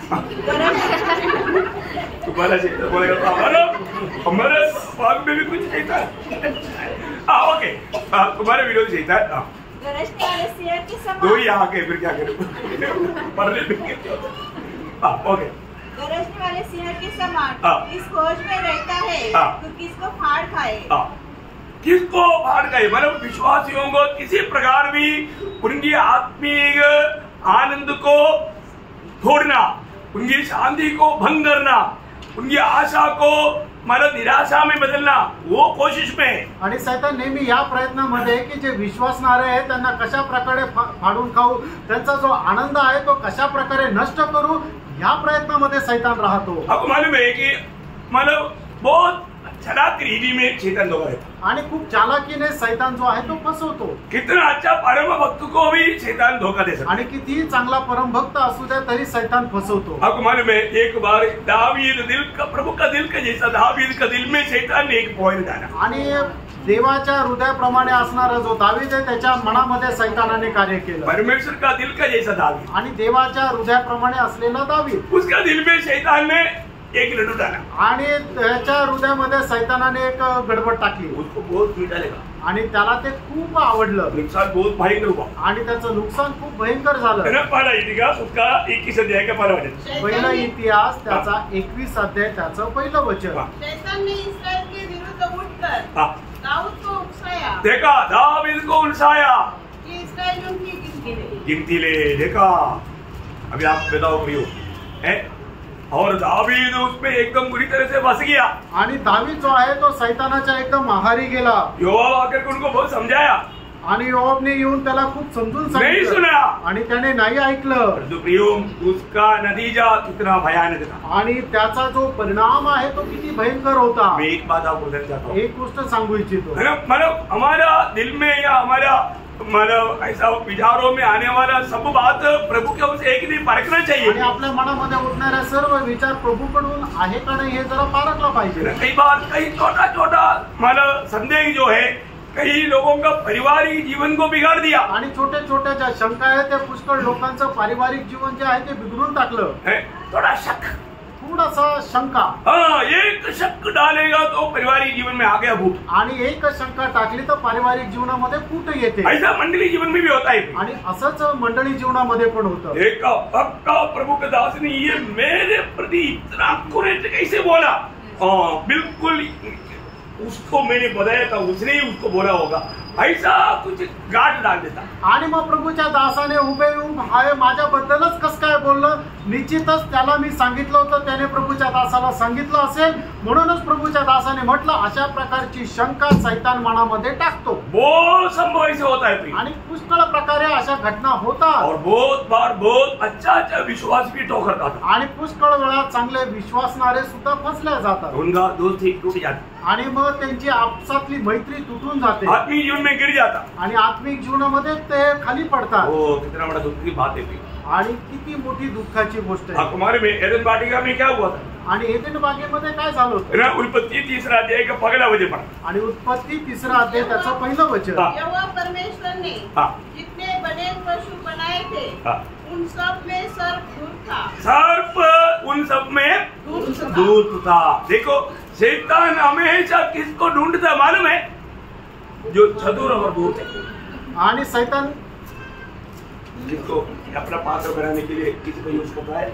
तुम्हारा शैतान बोलेगा हमारे भाग में भी कुछ शैतान। ओके, तुम्हारे विरोध शैतान। गरजने वाले सिंह के समान। दो ही आके फिर क्या करूं? पढ़ने में ओके। गरजने वाले सिंह के समान इस खोज में रहता है तो किसको फाड़ खाए। किसको फाड़ खाए मतलब विश्वासियों को किसी प्रकार भी उनकी आत्मीय आनंद को तोड़ना, उनकी शांति को भंग करना, उनकी आशा को मला निराशा में बदलना, वो कोशिश में। आणि सैतान नेहमी या प्रयत्नामध्ये की जे विश्वासणारे आहेत त्यांना कशा प्रकारे फाडून खाऊ, त्यांचा जो आनंद आहे तो कशा प्रकारे नष्ट करू, या प्रयत्नामध्ये सैतान राहतो। आपको मालूम है कि मतलब बहुत चालाक रीति में शैतान धोखा देता आणि खूप चालाकीने सैतान जो आहे तो फसवतो। कितना अच्छा परम भक्त को भी शैतान धोखा दे सकता आणि कितीही चांगला परमभक्त असू दे तरी सैतान फसवतो। आपको मालूम है एक बार दावीद दिल का प्रभु का दिल का जैसा दावीद का दिल में शैतान ने एक पॉइंट डाला आणि देवाच्या हृदयाप्रमाणे असणारा जो दावीद आहे त्याच्या मनामध्ये सैतानाने कार्य केलं। परमेश्वर का दिल का जैसा दावीद आणि देवाच्या हृदयाप्रमाणे असलेला दावीद, उसका दिल में शैतान ने एक लड्डू डाला आणि त्याच्या हृदयामध्ये सैतानाने एक गडबड टाकली। उसको बहुत मीठा लगा आणि त्याला ते खूप आवडलं। नुकसान बहुत भयंकर हुआ आणि त्याचं नुकसान खूप भयंकर झालं। पहला इतिहास उसका 21 अध्याय का पहला वचन। पहिला इतिहास त्याचा 21 अध्याय त्याचं पहिलं वचन। शैतान ने इस्राएल के विरुद्ध उठकर दाऊद को उकसाया। देखा दावीद को उलझाया कि इस्राएल उनकी गिनती ले। देखा अभी आप बताओ प्रियो है, और दावीद उसमें एकदम बुरी तरह से फंस गया। आणि दावीद जो आहे तो सैतानाच्या एकदम आहारी गेला। योआब आकर के उनको बहुत समझाया आणि योआबने येऊन त्याला खूप समजून नहीं सांगितलं सुना आणि त्याने नाही ऐकलं। जो प्रियो उसका नतीजा कितना भयानक था आणि त्याचा जो परिणाम आहे तो किती भयंकर होता। मैं एक बात आपको बताना चाहता हूँ, एक गोष्ट सांगू इच्छितो। मतलब हमारा दिल में या हमारा मतलब ऐसा विचारों में आने वाला सब बात प्रभु के उनसे एक दिन परखना चाहिए। आणि आपल्या मनामध्ये उठणाऱ्या सर्व विचार प्रभूकडून आहे का नाही हे जरा पारखलं पाहिजे। कई बार कई छोटा छोटा मतलब संदेह जो है कई लोगों का पारिवारिक जीवन को बिगाड़ दिया। आणि छोट्या छोट्या ज्या शंका आहेत त्या पुष्कळ लोकांचं पारिवारिक जीवन जे आहे ते बिघडून टाकलं। थोड़ा शक, थोडासा शंका, एक शक डालेगा तो पारिवारिक जीवन में आ गया भूत। आणि एक शंका टाकली तर पारिवारिक जीवनामध्ये फूट येते। ऐसा मंडली जीवन में भी होता है आणि असंच मंडळी जीवनामध्ये पण होतं। एक पक्का प्रभु के दास ने ये मेरे प्रति इतना कुरेट कैसे बोला, बिल्कुल उसको मैंने बताया था उसने ही उसको बोला होगा, ऐसा कुछ गाठ डाल देता। आणि मग प्रभूच्या दासाने उभे येऊन हाय माझ्याबद्दलच कस काय बोललं, निश्चितच त्याला मी सांगितलं होतं, त्याने प्रभूच्या दासाला सांगितलं असेल, म्हणूनच प्रभूच्या दासाने म्हटलं। अशा प्रकारची शंका सैतान मनामध्ये टाकतो। बहुत संभव ऐसे होता है आणि पुष्कळ प्रकारे अशा घटना होतात। और बहुत बार बहुत अच्छा विश्वास भी ठोकर खाता आणि पुष्कळ वेळा चांगले विश्वासणारे सुद्धा फसले जातात। उनका दोस्ती टूट जाती आणि मग त्यांची आपसातली मैत्री तुटून जाते, आत्मिक जीवन में गिर जाता आणि आत्मिक जीवनामध्ये ते खाली पडतात। वो कितना बड़ा दुख की बात है। आणि किती मोठी दुःखाची गोष्ट आहे। हमारे में एडन वाटिका में क्या हुआ था, आणि एदेन बागेमध्ये काय झालं होतं, ना उत्पत्ति 3 अध्याय का पगला वचन पढ़ा। आणि उत्पत्ती 3 अध्याय त्याचं पहिलं वचन। यहोवा परमेश्वर ने जितने बड़े पशु बनाए थे उन सब में सर्प दूर था। सर्प उन सब में दूर था। देखो शैतान हमेशा किसको ढूंढता मालूम है, जो चतुर और दूर थे। आणि सैतान जिसको अपना पात्र बनाने के लिए किसको यूज करता है,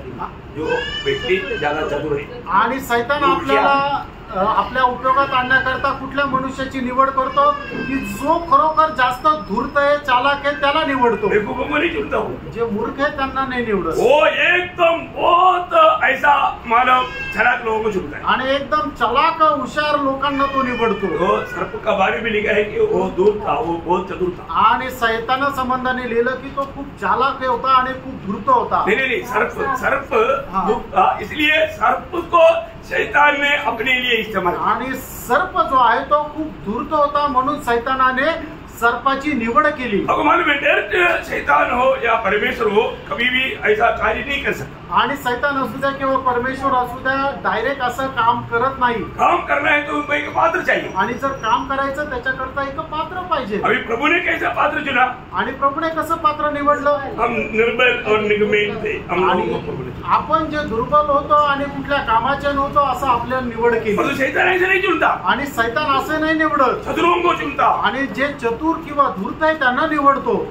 जो व्यक्ति ज्यादा चतुर है। आणि सैतान आपल्याला आपल्या उपयोगात आणण्याकरता कुठल्या मनुष्याची निवड करतो की जो खरोखर जास्त धूर्त आहे, चालाक आहे, त्याला निवडतो। बेवकूफों को नहीं चुनता वो, जे मूर्ख आहे त्यांना नाही निवडत। वो एकदम बहुत ऐसा मानव चालाक लोगों को चुनता है। आणि एकदम चलाक हुशार लोकांना तो निवडतो। वो सर्प का बारे में लिखा है कि वो दूर था, वो बहुत चतुर था। आणि सैताना संबंधाने लिहिलं की तो खूप चालाक होता आणि खूप धूर्त होता। नहीं सर्प इसलिए सर्प को शैतान ने अपने लिए इस्तेमाल किया। आणि सर्प जो आहे तो खूप धूर्त होता, म्हणून सैतानाने सर्पाची निवड केली। आपको मालूम है डायरेक्ट शैतान हो या परमेश्वर हो कभी भी ऐसा कार्य नहीं कर सकता। आणि सैतान असू द्या किंवा परमेश्वर असू द्या डायरेक्ट असं काम करत नाही. काम करना है तो उनको एक पात्र चाहिए. आणि जर काम करायचं त्याच्याकरता एक पात्र पाहिजे. अभी प्रभु ने कैसा पात्र चुना? आणि प्रभूने कसं पात्र निवडलं? हम निर्बल और निगमित थे. हम लोगों को प्रभु ने चुना. आपण जे दुर्बल होतो आणि कुठल्या कामाचे नव्हतो असं आपल्याला निवड केली. परंतु शैतान ऐसे नहीं चुनता. आणि सैतान असे नाही निवडत. चतुरों को चुनता. आणि जे चतुर किंवा धूर्त आहे त्यांना निवडतो.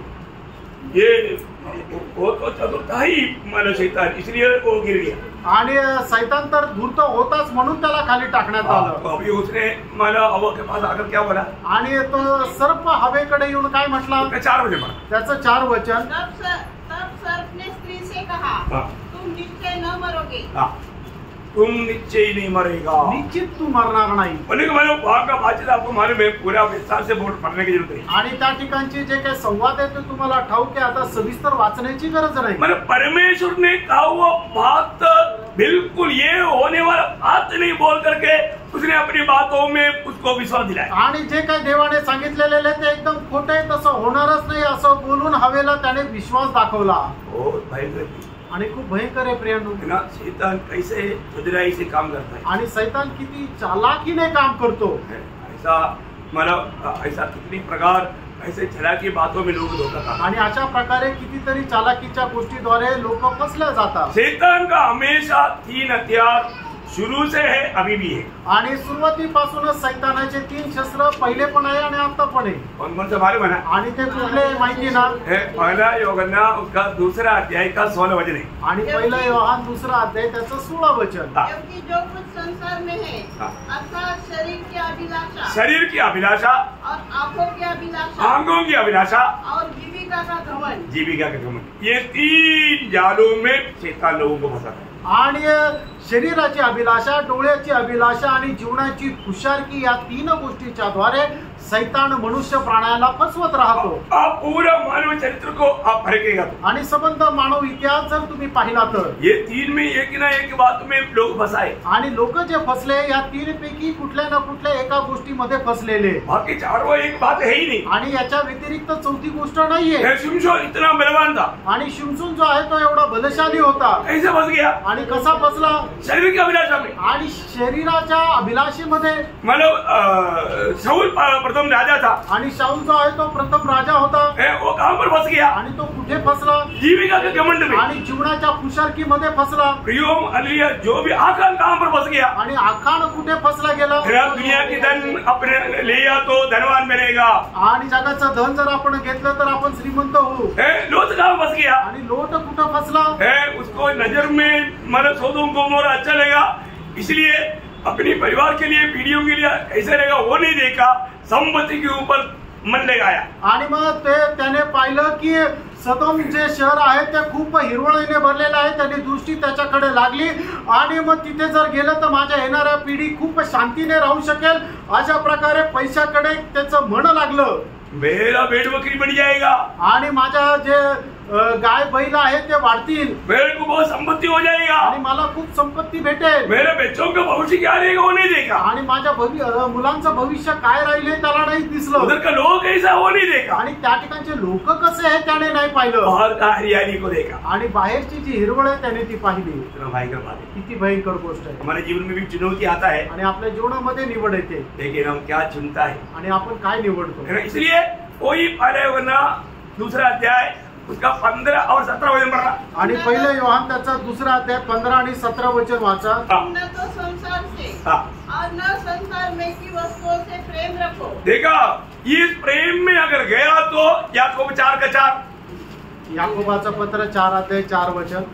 ये वो तो चतुर था ही मानो शैतान, इसलिए वो गिर गया. आणि सैतान तर धूर्त होताच म्हणून त्याला खाली टाकण्यात आलं. अभी उसने मानो हवा के पास आकर क्या बोला? आणि तो सर्प हवेकडे येऊन काय म्हटला? 4 बजे मला त्याचं 4 वचन. तब सर्प ने स्त्री से कहा, तुम निश्चय न मरोगे. तुम निश्चय ही नहीं मरेगा. निश्चित तू मरणार नाही. भाग का बातचीत आपको मालूम है, पूरा विस्तार से पढ़ने की जरूरत नहीं. आणि त्या ठिकाणचे जे काही संवाद आहे ते तुम्हाला ठाऊक आहे. आता सविस्तर वाचण्याची गरज नाही. मतलब परमेश्वर ने कहा वो बात बिल्कुल ये होने वाला बात नहीं बोल करके उसने अपनी बातों में उसको विश्वास दिलाया. आणि जे काही देवाने सांगितलेले ते एकदम खोटे आहे, तसं होणारच नाही असं बोलून हवेला त्याने विश्वास दाखवला. आणि खूप भयंकर आहे प्रियांनो. शैतान कैसे चतुराई से काम करता है. आणि सैतान किती चालाकीने काम करतो. ऐसा मतलब ऐसा कितनी प्रकार ऐसे चलाकी बातों में लोग धोखा खाते. आणि अशा प्रकारे कितीतरी चालाकीच्या गोष्टीद्वारे लोक फसले जातात. शैतान का हमेशा 3 हथियार शुरू से है, अभी भी है. आणि सुरुवातीपासूनच सैतानाचे 3 शस्त्र पहिले पण आहे आणि आता पण आहे. कौन कौन से मालूम है ना? आणि ते कुठले माहिती ना? पहला यूहन्ना उसका 2 अध्याय का 16 वचन है. आणि पहिला योहान 2 अध्याय त्याचं 16 वचन. क्योंकि जो कुछ संसार में है, अर्थात शरीर की अभिलाषा, शरीर की अभिलाषा और आंखों की अभिलाषा, आंखों की अभिलाषा और जीविका का घमंड, जीविका का घमंड, ये 3 जालों में शैतान लोगों को फंसाता है. आणि शरीराची अभिलाषा, डोळ्याची अभिलाषा आणि जीवनाची खुशारकी या 3 गोष्टीच्या द्वारे सैतान मनुष्य प्राण्याला फसवत राहतो. आप पूरा मानव चरित्र को आप परखेगा आणि संबंध मानव इतिहास जर तुम्ही पाहिला तर ये 3 में एक ना एक बात में लोग फंसाए. आणि लोक जे फसले या 3 पैकी कुठल्या ना कुठल्या एका गोष्टीमध्ये फसलेले. बाकी 4 एक बात है ही नहीं. आणि याच्या व्यतिरिक्त चौथी गोष्ट नाहीये. शिमशोन इतना बलवान था. आणि शिमशोन जो आहे तो एवढा बलशाली होता. कैसे फंस गया? आणि कसा फसला? शरीर की अभिलाषा में. आणि शरीराच्या अभिलाषेमध्ये. मतलब शाऊल प्रथम राजा था. आणि शाऊल जो आहे तो प्रथम राजा होता. वो कहां पर फंस गया? आणि तो कुठे फसला? जीविका के घमंड में. आणि जीवनाच्या खुशारकीमध्ये फसला. प्रियोम अलिया जो भी आखान कहां पर फंस गया? आणि आखान कुठे फसला गेला? दुनिया की धन अपने लिया तो धनवान बनेगा. आणि जगाचं धन जर आपण घेतलं तर आपण श्रीमंत होऊ. लोट कहां फंस गया? आणि लोट कुठे फसला? उसको नजर में मतलब सोदोम गोमोरा अच्छा लगा, इसलिए अपनी परिवार के लिए, पीढ़ियों के लिए कैसे रहेगा वो नहीं देखा, संपत्ति के ऊपर मन लगाया. आणि मग त्याने पाहिलं की सदोम जे शहर आहे ते खूप हिरवळीने भरलेलं आहे. त्याने दृष्टी त्याच्याकडे लागली आणि मग तिथे जर गेलं तर माझ्या येणाऱ्या पिढी खूप शांतीने राहू शकेल अशा प्रकारे पैशाकडे त्याचं मन लागलं. मेरा भेड़ बकरी बढ़ जाएगा. आणि माझ्या जे गाय बैल आहे ते वाढतील. मेरे को बहुत संपत्ति हो जाएगा. आणि मला खूप संपत्ती भेटेल. मेरे बच्चों का भविष्य क्या रहेगा वो नहीं देखा. आणि माझ्या मुलांचं भविष्य काय राहिले त्याला नाही दिसलं. उधर का लोग कैसा वो नहीं देखा. आणि त्या ठिकाणचे लोक कसे आहे त्याने नाही पाहिलं. बाहर का हरियाली को देखा. आणि बाहेरची जी हिरवळ आहे त्याने ती पाहिली. भयंकर बात है. किती भयंकर गोष्ट आहे. हमारे जीवन में भी चुनौती आता है. आणि आपल्या जीवनामध्ये निवड येते. लेकिन हम क्या चुनता है आणि आपण काय निवडतो. इसलिए कोई पहले वरना 2 अध्याय उसका 15 और 17 वचन पढ़ना. आणि पहिलं योहान त्याचा 2 अध्याय 15 आणि 17 वचन वाचा. न तो संसार से और न संसार में की वस्तुओं से प्रेम रखो. देखा, इस प्रेम में अगर गया तो याकूब 4 का 4. याकोबाचं पत्र 4 अध्याय 4 वचन.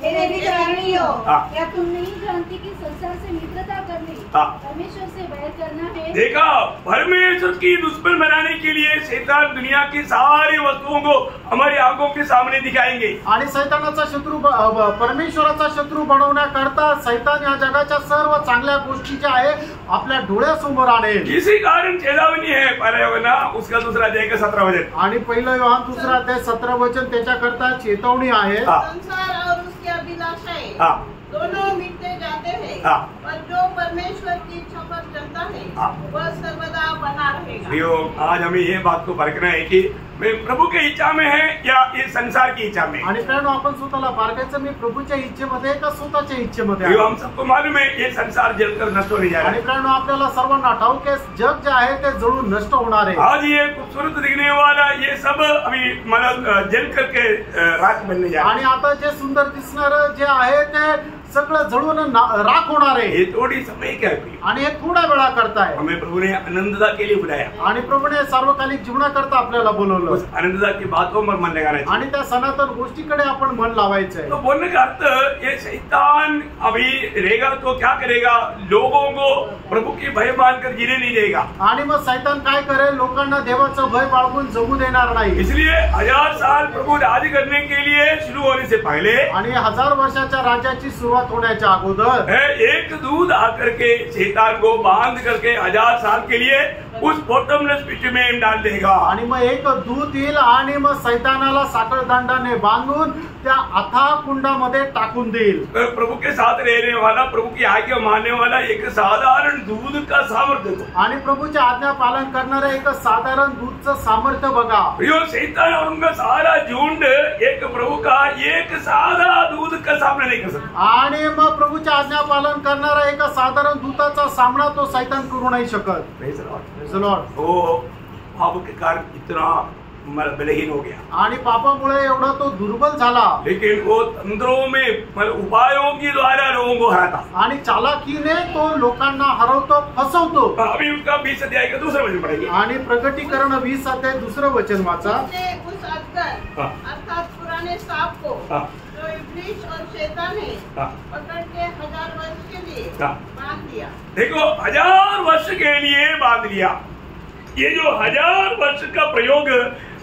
मेरे विचारणियों, क्या तुम नहीं जानती कि संसार से मित्रता करनी परमेश्वर से बैर करना है. देखा, परमेश्वर की दुश्मन बनाने के लिए शैतान दुनिया की सारी वस्तुओं को हमारी आंखों के सामने दिखाएंगे. आणि सैतानाचा शत्रू परमेश्वराचा शत्रू बनवण्याकरता सैतान या जगाच्या सर्व चांगल्या गोष्टी ज्या आहे आपल्या डोळ्यासमोर आणेल. इसी कारण चेतावनी है पहला उसका 2 अध्याय का 17 वचन. आणि पहिलं योहान 2 अध्याय 17 वचन त्याच्याकरता चेतावणी आहे. संसार और उसकी अभिलाषाएं दोनों मिटते जाते हैं, पर जो परमेश्वर की इच्छा पर चलता है वह सर्वदा बना रहेगा। प्रियो, आज हमें ये बात को परखना है कि मैं प्रभु की इच्छा में है या ये संसार की इच्छा में। आणि प्रियानो, आपण स्वतःला पारखायचं मी प्रभूच्या इच्छेमध्ये का स्वतःच्या इच्छेमध्ये प्रियो, आहे? हम सबको मालूम है ये संसार जलकर नष्ट होने जा रहा आणि है। प्रियानो, आपल्याला सर्वांना ठाऊक आहे जग जे आहे ते जळून नष्ट होणार आहे। आज ये खूबसूरत दिखने वाला ये सब अभी मतलब जल करके राख बनने जा रहा आणि आता जे सुंदर दिसणार जे आहे ते सगळं जळून राख होणार है। आहे। ये थोड़ी समय क्या है प्रियो? आणि हे थोड्या वेळा करताय। हमें प्रभु ने आनंदता के लिए बुलाया, आणि प्रभूने सार्वकालिक जीवनाकरता आपल्याला बोलवलं उस आनंदता की बातों पर मन लगाना चाहिए। आणि त्या सनातन गोष्टीकडे आपण मन लावायचंय। तो बोलने का अर्थ ये शैतान अभी रहेगा तो क्या करेगा? लोगों को प्रभु की भय मानकर जीने नहीं देगा। आणि मग सैतान काय करेल? लोकांना देवाचं भय बाळगून जगू देणार नाही। इसलिए 1000 साल प्रभु राज करने के लिए शुरू होने से पहले आणि 1000 वर्षाच्या राज्याची सुरुवात होण्याच्या अगोदर एक दूध आकर के शैतान को बांध करके 1000 साल के लिए उस बॉटमलेस पिट में डाल देगा। आणि मग एक दूत येईल आणि मग सैतानाला साखळदंडाने बांधून त्या अथाह कुंडामध्ये टाकून देईल। प्रभु के साथ रहने वाला, प्रभु की आज्ञा मानने वाला एक साधारण दूध का सामर्थ्य दो। आणि प्रभूच्या आज्ञा पालन करणारे एक साधारण दूतचं सामर्थ्य बघा। प्रियो, शैतान और उनका सारा झुंड एक प्रभु का एक साधा दूध का सामना नहीं कर सकता। आणि मग प्रभूच्या आज्ञा पालन करणारा एक साधारण दूताचा सामना तो सैतान करू नाही शकत। Praise the Lord. Praise the Lord. वो पाप के कारण इतना बलहीन हो गया, आणि पापामुळे एवढा तो दुर्बल झाला। लेकिन वो तंत्रों में मतलब उपायों के द्वारा लोगों को हराता। आणि चालाकीने तो लोकांना हरवतो, फसवतो। अभी उसका 20 अध्याय का दूसरा वचन पढ़ेंगे। आणि प्रकटीकरण 20 अध्याय 2 वचन वाचा। उसने उस अजगर अर्थात पुराने सांप को जो इब्लीस और शैतान है पकड़ के 1000 वर्ष के लिए बांध दिया। देखो, 1000 वर्ष के लिए बांध लिया। ये जो 1000 वर्ष का प्रयोग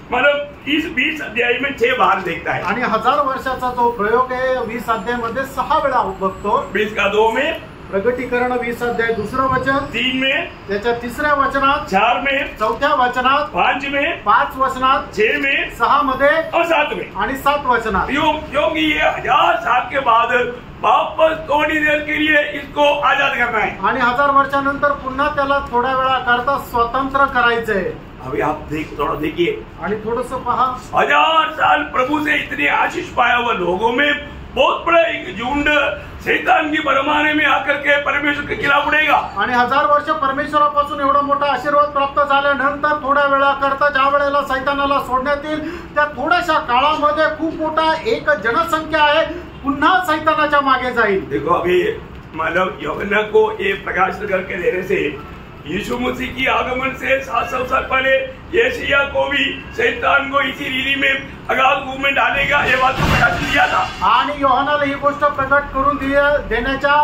मतलब इस 20 अध्याय में 6 बार देखता है। आणि 1000 वर्षाचा जो प्रयोग आहे 20 अध्यायामध्ये 6 वेळा बघतो। 20 का 2 में, प्रकटीकरण 20 अध्याय 2 वचन, 3 में, त्याच्या 3ऱ्या वचनात, 4 में, 4थ्या वचनात, 5 में, 5 वचनात, 6 में 6 मध्ये और 7 में। आणि 7 वचनात। क्योंकि ये 1000 साल के बाद वापस थोड़ी देर के लिए इसको आजाद करना है। आणि 1000 वर्षानंतर पुन्हा त्याला थोड्या वेळा करता स्वतंत्र करायचंय। अभी आप थोड़ा देखिए, आणि थोडस पहा, 1000 साल प्रभु से इतने आशीष पाया हुआ लोगों में बहुत बड़ा एक झुंड शैतान की बरमाने में आकर के परमेश्वर के खिलाफ उड़ेगा। आणि 1000 वर्ष परमेश्वरापासून एवढा मोठा आशीर्वाद प्राप्त झाल्यानंतर थोड्या वेळा करता ज्या वेळेला सैतानाला सोडण्यात येईल त्या थोड्याशा काळामध्ये खूप मोठा एक जनसंख्या आहे पुन्हा सैतानाच्या मागे जाईल। देखो, अभी मतलब यूहन्ना को ये प्रकाश करके देने से यीशु मसीह की आगमन से 700 साल पहले यशायाह को भी शैतान को इसी रीति में अगाध कुएं में डालेगा, ये बात को प्रकाश दिया था। आणि योहानाला ही गोष्ट प्रकट करून देण्याच्या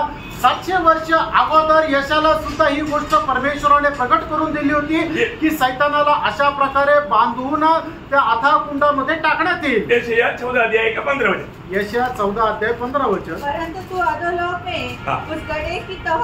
700 वर्ष अगोदर यशाला सुद्धा ही गोष्ट परमेश्वराने प्रकट करून दिली होती की सैतानाला अशा प्रकारे बांधून त्या अथाह कुंडामध्ये टाकण्यात येईल। यशायाह 14 अध्याय का 15 वचन। यशायाह 14 अध्याय 15 वचन। परंतु तू अधोलोक में उस गड्ढे की तह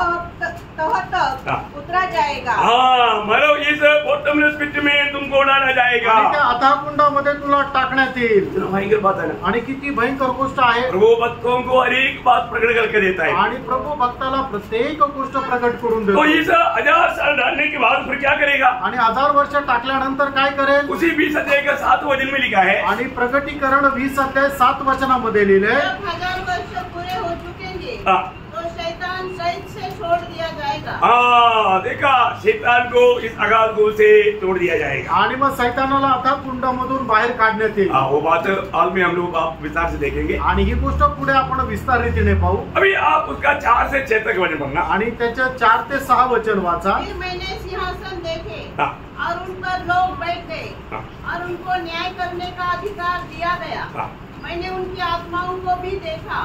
तक उतरा जाएगा। हाँ, मतलब इस बॉटमलेस पिट में तुमको डाला जाएगा। आणि त्या अथाह कुंडामध्ये तुला टाकण्यात येईल। इतना भयंकर बात है ना। आणि किती भयंकर गोष्ट आहे। प्रभु भक्तों को हर एक बात प्रकट करके देता है। आणि प्रभू भक्ताला प्रत्येक गोष्ट प्रकट करून तो देतो। इस 1000 साल डालने के बाद फिर क्या करेगा? आणि 1000 वर्ष टाकल्यानंतर काय करेल? उसी 20 अध्याय का 7 वचन में लिखा है। आणि प्रकटीकरण 20 अध्याय 7 वचनामध्ये लिहिले, जब 1000 वर्ष पूरे हो चुकेंगे तो शैतान सहित से छोड़ दिया जाएगा। हाँ, देखा, शैतान को इस अगाध कुएं से तोड़ दिया जाएगा। आणि मग सैतानाला अथाह कुंडामधून बाहेर काढण्यात येईल। वो बात आज में हम लोग आप विस्तार से देखेंगे। आणि ही गोष्ट पुढे आपण विस्तार रीतीने पाहू। अभी आप उसका 4 से 6 तक वचन पढ़ना। आणि त्याच्या 4 ते 6 वचन वाचा। फिर मैंने सिंहासन देखे हाँ। और उन पर लोग बैठ गए हाँ। और उनको न्याय करने का अधिकार दिया गया। हाँ। मैंने उनकी आत्माओं को भी देखा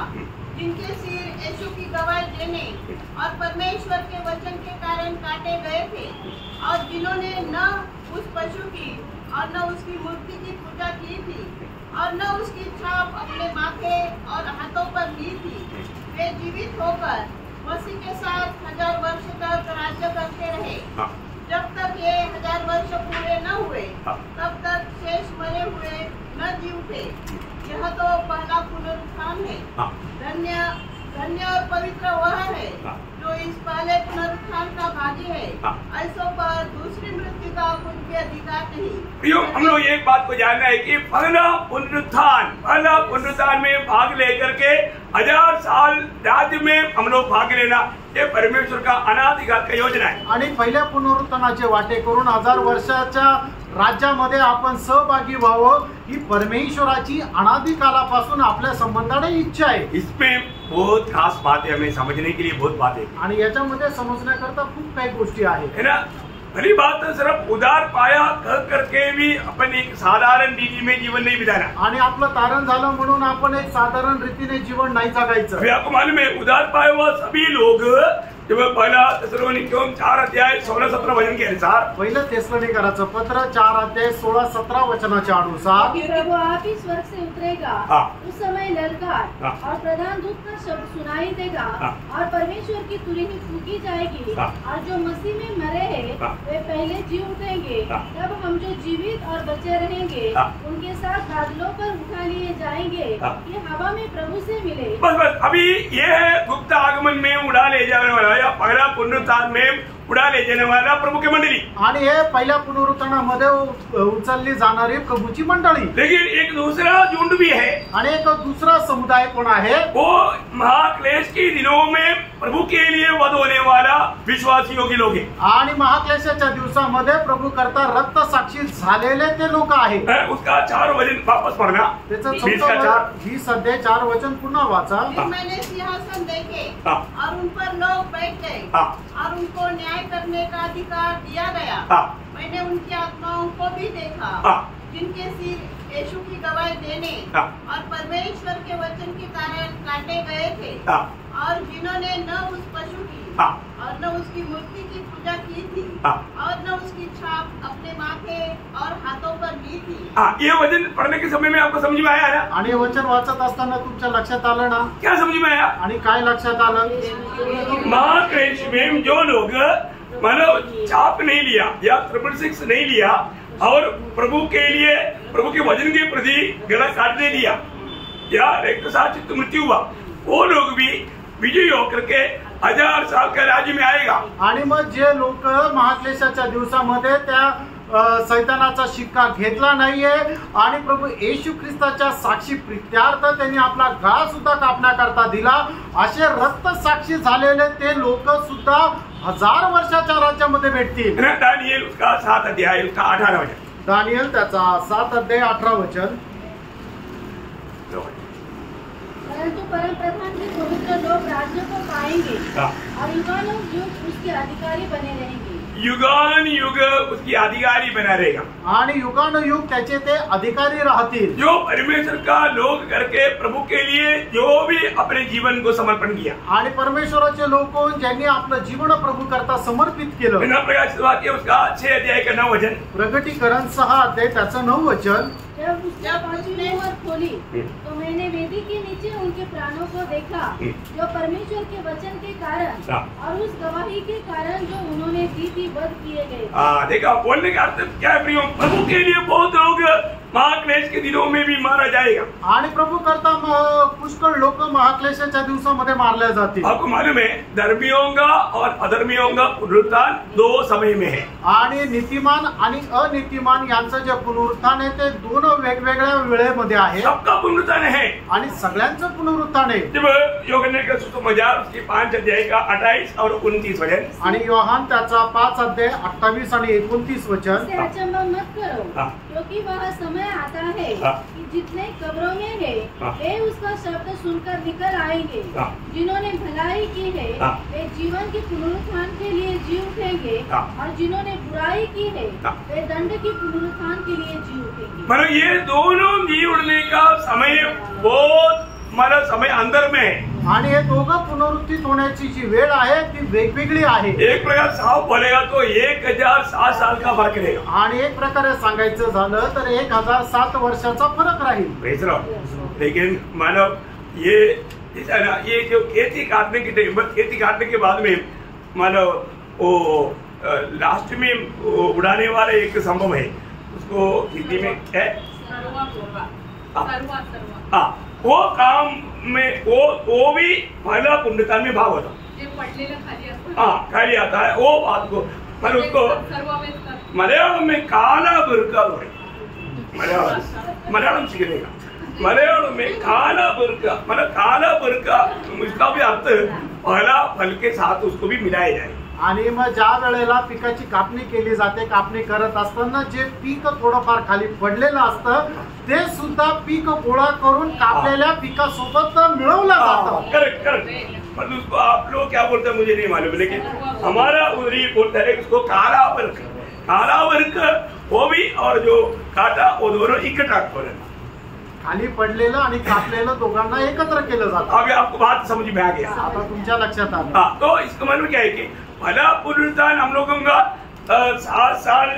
जिनके सिर यीशु की गवाही देने और परमेश्वर के वचन के कारण काटे गए थे और जिन्होंने न उस पशु की और न उसकी मूर्ति की पूजा की थी और न उसकी छाप अपने माथे और हाथों पर ली थी। वे जीवित होकर मसीह के साथ 1000 वर्ष तक राज्य करते रहे। जब तक ये 1000 वर्ष पूरे न हुए तब तक शेष मरे हुए न जी उठे। यह तो पहला पुनरुत्थान है। धन्य धन्य और पवित्र वह है जो इस ऐसों पर दूसरी मृत्यु का उनके अधिकार नहीं। यो हम लोग एक बात को जानना है कि पहला पुनरुत्थान में भाग लेकर के 1000 साल राज्य में हम लोग भाग लेना, ये परमेश्वर का अनादिकाल का योजना है। आणि पहिल्या पुनरुत्थानाचे वाटे करून 1000 वर्षाच्या राज्यामध्ये आपण सहभागी व्हावं ही परमेश्वराची अनादि कालापासून आपल्या संबंधाने इच्छा आहे। इसमें बहुत खास बात है, हमें समझने के लिए बहुत बात है आणि याच्यामध्ये समजण्याकरता खूप काही गोष्टी आहेत, है ना। पहली बात तो सिर्फ उदार पाया कह करके भी अपन एक साधारण रीति में जीवन नहीं बिताना। आणि आपलं तारण झालं म्हणून आपण एक साधारण रीतीने जीवन नाही जगायचं। अभी आपको मालूम है उदार पाया हुआ सभी लोग जब पहला थिस्सलुनीकियों 4 अध्याय 16-17 वचन के अनुसार, पहिलं थिस्सलुनीकराचं पत्र 4 अध्याय 16-17 वचनाच्या अनुसार, कि प्रभु आप ही स्वर्ग से उतरेगा, उस समय ललकार और प्रधान दूत का शब्द सुनाई देगा और परमेश्वर की तुरही फूंकी जाएगी और जो मसीह में मरे हैं वे पहले जी उठेंगे। तब हम जो जीवित और बचे रहेंगे उनके साथ बादलों पर उठा लिए जाएंगे कि हवा में प्रभु से मिले। बस अभी ये है गुप्त आगमन में उड़ा ले जाने वाला या पहला पुनरुत्थान में उड़ा ले जाने वाला प्रभु की मंडली, आणि हे पहिल्या पुनरुत्थानामध्ये उचलली जाणारी प्रभूची मंडळी। लेकिन एक दूसरा झुंड भी है, आणि एक दुसरा समुदाय पण आहे, वो महाक्लेश के दिनों में प्रभु के लिए वध होने वाला विश्वासियों के लोग हैं। आणि महाक्लेशाच्या दिवसामध्ये प्रभु करता रक्त साक्षी झालेले ते लोक आहेत। उसका 4 वचन वापस पढ़ना, त्याचं 20 अध्याय 4 वचन पुन्हा वाचा। मैंने सिंहासन देखे और उन पर लोग बैठ गए और उनको न्याय करने का अधिकार दिया गया। मैंने उनकी आत्माओं को भी देखा जिनके सिर यीशु की गवाही देने और परमेश्वर के वचन के कारण काटे गए थे और जिन्होंने न उस पशु की और न उसकी मूर्ति की पूजा की थी और न उसकी छाप अपने माथे और हाथों पर ली थी। ये वचन पढ़ने के समय में आपको समझ में आया ना? आणि वचन वाचत असताना तुमच्या लक्षात आलं ना? क्या समझ में आया? आणि काय लक्षात आलं? महाक्लेश में जो लोग मानो छाप नहीं लिया या 666 नहीं लिया और प्रभु के लिए प्रभु के वचन के प्रति गला काटने दिया या रक्त साक्षी मृत्यु हुआ, वो लोग भी विजयी होकर के 1000 साल का राज्य में आएगा। आणि मग जे लोक महाक्लेशाच्या दिवसामध्ये त्या सैतानाचा शिक्का घेतला नाहीये आणि प्रभू येशू ख्रिस्ताच्या साक्षी प्रीत्यार्थ त्यांनी आपला गळा सुद्धा कापण्याकरता दिला, असे रक्त साक्षी झालेले ते लोक सुद्धा 1000 वर्षाच्या राज्यामध्ये भेटतील। दानिएल उसका 7 अध्याय उसका 18 वचन, दानिएल त्याचा 7 अध्याय 18 वचन। परंतु परम प्रधान के पवित्र लोग राज्य को पाएंगे और युगानुयुग उसके अधिकारी बने रहेंगे। युगान युग उसकी अधिकारी बना रहेगा आणि युगानुयुग त्याचे ते अधिकारी राहतील। जो परमेश्वर का लोग करके प्रभु के लिए जो भी अपने जीवन को समर्पण किया आणि परमेश्वराचे लोक ज्यांनी आपलं जीवन प्रभु करता समर्पित केलं। प्रकाशित वाक्य उसका 6 अध्याय का 9 वचन, प्रगटीकरण 6 अध्याय त्याचं 9 वचन। जब उसने पांचवी मोहर खोली तो मैंने वेदी के नीचे उनके प्राणों को देखा जो परमेश्वर के वचन के कारण और उस गवाही के कारण जो उन्होंने दी थी वध किए गए। देखा बोलने का अर्थ क्या है प्रियो, प्रभु के लिए बहुत लोग महाक्लेश के दिनों में भी मारा जाएगा आणि प्रभु करता पुष्कळ लोक महाक्लेशाच्या दिवसामध्ये मारले जातील। आपको मालूम है धर्मियों का और अधर्मियों का पुनरुत्थान 2 समय में है आणि नीतिमान आणि अनीतिमान यांचं जे पुनरुत्थान आहे ते 2 वेगवेगळ्या वेळेमध्ये आहे। सबका पुनरुत्थान है आणि सगळ्यांचं पुनरुत्थान आहे। जब यूहन्ना का सुसमाचार उसके 5 अध्याय का 28 और 29 वचन, आणि योहान त्याचा 5 अध्याय 28 आणि 29 वचन। से अचंभा मत करो क्योंकि वह समय आता है कि जितने कब्रों में है वे उसका शब्द सुनकर निकल आएंगे। जिन्होंने भलाई की है वे जीवन के पुनरुत्थान के लिए जी उठेंगे और जिन्होंने बुराई की है वे दंड के पुनरुत्थान के लिए जी उठेंगे। मतलब ये दोनों जी उठने का समय बहुत हमारा समय अंदर में है आणि हे दोघं पुनरुत्थित होण्याची जी वेळ आहे ती वेगवेगळी आहे। एक प्रकार साफ बोलेगा तो 1007 साल का फर्क रहेगा आणि एक प्रकारे सांगायचं झालं तर 1007 वर्षाचा फरक राहील। लेकिन मानव ये जो खेती काटने की टाइम खेती काटने के बाद में मानव वो लास्ट में उड़ाने वाला एक संभव है, उसको हिंदी में है वो काम में वो भी पहला पुनरुत्थान में भाग होता, खाली आता है वो बात को पर उसको मलयालम में काला बुर्का है, मलयालम सीखने का। मलयालम में काला बुर्का मतलब काला बुर्का, उसका भी अर्थ पहला फल के साथ उसको भी मिलाया जाए। आणि मग ज्या वेळेला पिकाची कापणी केली जाते, कापणी करत असताना जे पीक थोडंफार खाली पडलेलं असतं ते सुद्धा पीक गोळा करून कापलेल्या पिकासोबत मिळवलं जातं। Correct correct. मतलब उसको आप लोग क्या बोलते हैं मुझे नहीं मालूम, लेकिन हमारा उधरी बोलता है उसको काला वर्क वो भी और जो काटा वो दोनों इकट्ठा करें। खाली पडलेलं आणि कापलेलं दोघांना एकत्र केलं जातं। अभी आपको बात समझ में आ गया? आता तुमच्या लक्षात आलं। हाँ, तो इसका मतलब क्या है कि भला पुनरुत्थान हम लोगों का 7 साल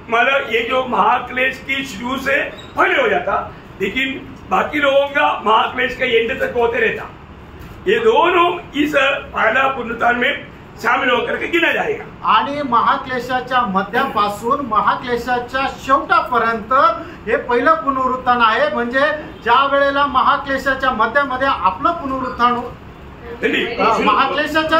मतलब ये जो महाक्लेश की शुरू से पहले हो जाता, लेकिन बाकी लोगों का महाक्लेश का एंड तक होते रहता। ये दोनों इस पहला पुनरुत्थान में शामिल होकर के गिना जाएगा। आणि महाक्लेशाच्या मध्यापासून महाक्लेशाच्या शेवटापर्यंत हे पहिलं पुनरुत्थान आहे। म्हणजे ज्या वेळेला महाक्लेशाच्या मध्यामध्ये आपलं पुनरुत्थान महाक्लेशाच्या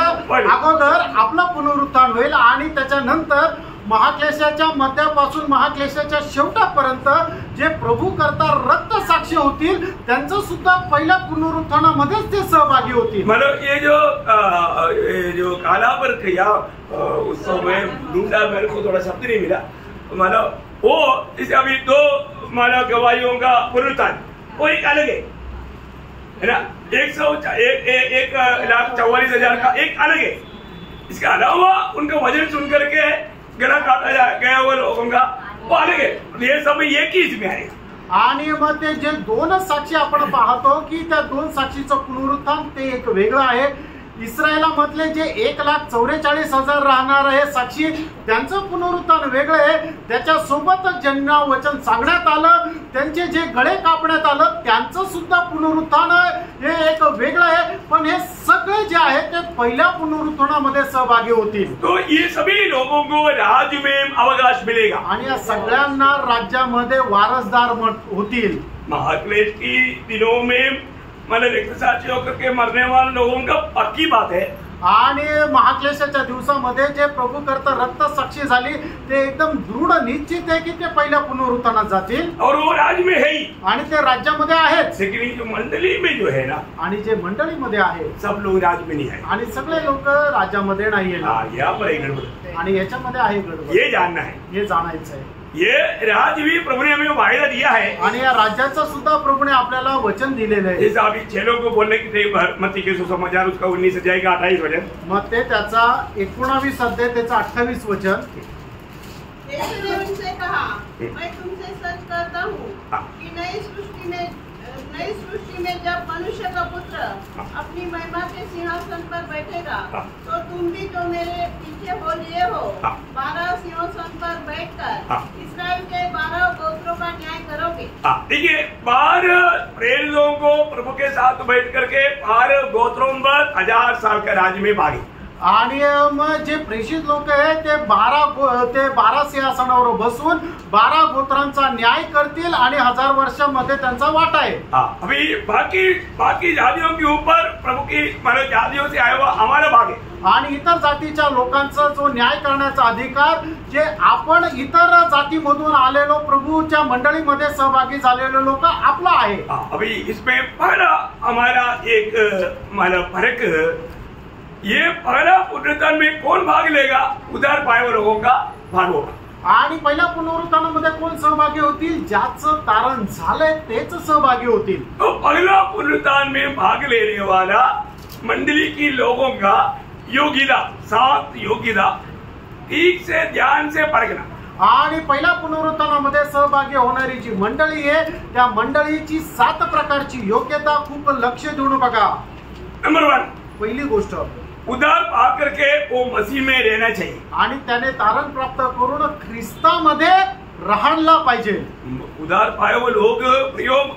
अगोदर आपलं पुनरुत्थान होईल आणि त्याच्यानंतर महाक्लेशाच्या मध्यापासून महाक्लेशाच्या शेवटापर्यंत जे प्रभू करता रक्त साक्षी होतील त्यांचं सुद्धा पहिल्या पुनरुत्थानामध्येच ते सहभागी होतील। मतलब ये जो काला वर्क या उत्सव में ढूंढा, मेरे को थोड़ा शब्द नहीं मिला, मतलब वो इसे अभी 2 मतलब गवाहियों का पुनरुत्थान वो एक अलग है ना, 1,44,000 का एक अलग है। इसके अलावा उनका वजन सुन करके गला काटा गया हुआ लोगों का वो अलग है। ये सब एक ही इसमें आएगा। आणि मग ते जे 2 साक्षी आपण पाहतो की त्या 2 साक्षीचं पुनरुत्थान ते एक वेगळं आहे। इस्रायलामधले जे 1,44,000 राहणार आहे साक्षी त्यांचं पुनरुत्थान वेगळं आहे। त्याच्यासोबतच ज्यांना वचन सांगण्यात आलं त्यांचे जे गळे कापण्यात आलं त्यांचं सुद्धा पुनरुत्थान हे एक वेगळं आहे। पण हे सगळे जे आहे ते पहिल्या पुनरुत्थानामध्ये सहभागी होतील। तो ये सभी लोगों को राज्य में अवकाश मिलेगा आणि या सगळ्यांना राज्यामध्ये वारसदार होतील। महाक्लेश की दिनों में मतलब रक्तसाक्षी होकर के मरने वाले लोगों का पक्की बात है। आणि महाक्लेशाच्या दिवसामध्ये जे प्रभू करता रक्त साक्षी झाली ते एकदम दृढ निश्चित आहे की ते पहिल्या पुनरुत्थानात जातील और वो राज्य में है ही, आणि ते राज्यामध्ये आहेत। लेकिन जो मंडली में जो है ना, आणि जे मंडळीमध्ये आहे सब लोग राज्य में नहीं है आणि सगळे लोक राज्यामध्ये नाहीये। यहाँ पर एक गड़बड़, आणि याच्यामध्ये आहे गडबड, ये जानना है, हे जाणायचं आहे। ये राज्य भी प्रभु ने हमें वायदा दिया है आणि या राज्याचं सुद्धा प्रभूने आपल्याला वचन दिलेलं आहे। जैसे अभी 6 लोगों को बोलने की थे मत्ती के सुसमाचार उसका 19 अध्याय का 28 वचन, मग ते त्याचा 19 अध्याय त्याचा 28 वचन। यीशु ने उनसे कहा, मैं तुमसे सच कहता हूँ कि नई सृष्टि में जब मनुष्य का पुत्र अपनी महिमा के सिंहासन पर बैठेगा तो तुम भी जो मेरे पीछे हो लिए हो 12 सिंहासन पर बैठकर इस्राएल के 12 गोत्रों का न्याय करोगे। देखिए 12 प्रेरितों को प्रभु के साथ बैठ करके 12 गोत्रों पर 1000 साल का राज्य में भागी। आणि मग जे प्रेषित लोक आहेत ते 12 सिंहासनावर बसून 12 गोत्रांचा न्याय करतील आणि 1000 वर्षांमध्ये त्यांचा वाटा आहे। अभी बाकी जातियों के ऊपर प्रभु की मतलब जातियों से आया हुआ हमारा भाग है। आणि इतर जातीच्या लोकांचा जो न्याय करण्याचा अधिकार जे आपण इतर जातीमधून आलेलो प्रभूच्या मंडळीमध्ये सहभागी झालेले लोक आपला आहे। अभी इसमें पहला हमारा एक मतलब फर्क, ये पहला पुनरुत्थान में कौन भाग लेगा? उधार पाए हुए लोगों का भाग होगा। आणि पहिल्या पुनरुत्थानामध्ये कोण सहभागी होतील? ज्याचं तारण झालंय तेच सहभागी होतील। तो पहला पुनरुत्थान में भाग लेने वाला मंडली की लोगों का योग्यता, 7 योग्यता ठीक से ध्यान से परखना। आणि पहिल्या पुनरुत्थानामध्ये सहभागी होणारी जी मंडळी आहे त्या मंडळीची 7 प्रकारची योग्यता खूप लक्ष देऊन बघा। नंबर 1, पहिली गोष्ट उधार पा करके वो मसीह में रहना चाहिए आणि त्याने तारण प्राप्त करून ख्रिस्तामध्ये राहायला पाहिजे। उधार पाए वो लोग प्रयोग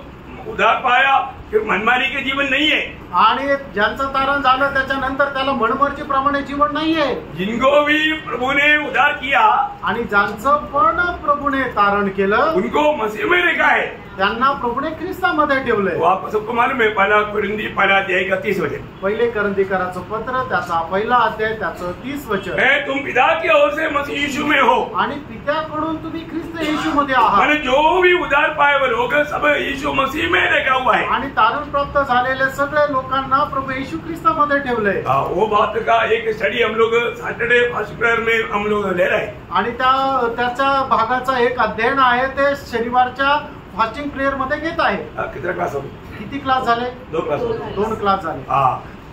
उधार पाया फिर मनमानी के जीवन नहीं है। आणि ज्यांचं तारण झालं त्याच्यानंतर त्याला मनमर्जीप्रमाणे जीवन नाहीये। जिनको भी प्रभु ने उधार किया आणि ज्यांचं पण प्रभूने तारण केलं उनको मसीह में रखा है। त्यांना प्रभूने ख्रिस्तामध्ये ठेवले. वो आप सबको मालूम है, पहला अध्याय का 30 वचन. पहिले करंदीकराचं पत्र त्याचा पहिला अध्याय त्याचं 30 वचन. तुम पिता की ओर से मसीह यीशु में हो, आणि पित्याकडून तुम्ही ख्रिस्त येशू मध्ये आहात. मैंने जो भी उद्धार पाए वो लोग सब यीशु मसीह में रखा हुआ है. आणि तारण प्राप्त झालेले सगळे लोकांना प्रभू येशू ख्रिस्तामध्ये ठेवले. वो बात का एक स्टडी हम लोग सैटरडे फर्स्ट प्रेयर में हम लोग ले रहे हैं. आणि त्याच्या भागाचा एक अध्ययन आहे ते शनिवारच्या फास्टिंग प्रेयर मध्ये घेत आहे. कितना क्लास हो? किती क्लास झाले? 2 क्लास झाले.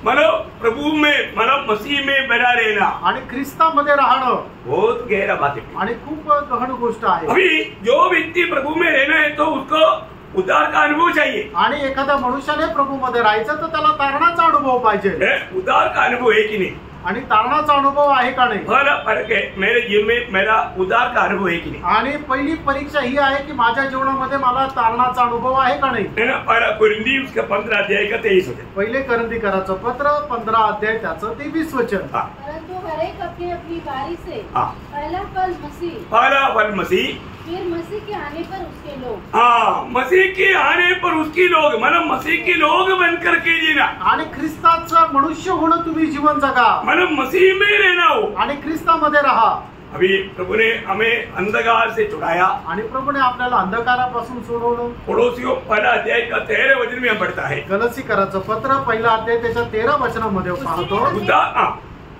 मतलब प्रभु में, मतलब मसीह में बना रहना आणि ख्रिस्तामध्ये राहणं बहुत गहरा बात है आणि खूप गहन गोष्ट आहे. अभी जो व्यक्ति प्रभु में रहना है तो उसको उद्धार का अनुभव चाहिए. आणि एखाद्या मनुष्याने प्रभू मध्ये राहायचं तर त्याला तारणाचा अनुभव पाहिजे. उद्धार का अनुभव है कि नहीं? आणि तारणाचा अनुभव आहे का नाही? फर्क है. मेरे जीवन में मेरा उद्धार का अनुभव है कि नहीं? आणि पहिली परीक्षा ही आहे की माझ्या जीवनामध्ये मला तारणाचा अनुभव आहे का नाही? है ना. पहला कुरिन्थी उसका 15 अध्याय का 23 वचन. पहिले करंदीकराचं पत्र 15 अध्याय त्याचं 23 वचन. परंतु हर एक अपनी अपनी बारी से पहला फल मसीह, फिर मसीह के आने पर उसके लोग. मसीह के आने पर उसकी लोग, मतलब मसीह के लोग बनकर के जीना. आणि ख्रिस्ताचं मनुष्य होणं तुम्ही जीवन जगा. मतलब मसीह में रहना हो आणि ख्रिस्तामध्ये राहा. अभी प्रभु ने हमें अंधकार से छुड़ाया. आणि प्रभूने आपल्याला अंधकारापासून सोडवलं. पड़ोसियों पहला अध्याय का 13 वचन में पढ़ता है. गलतीकराचं पत्र पहिला अध्याय त्याच्या 13 वचनामध्ये पाहतो.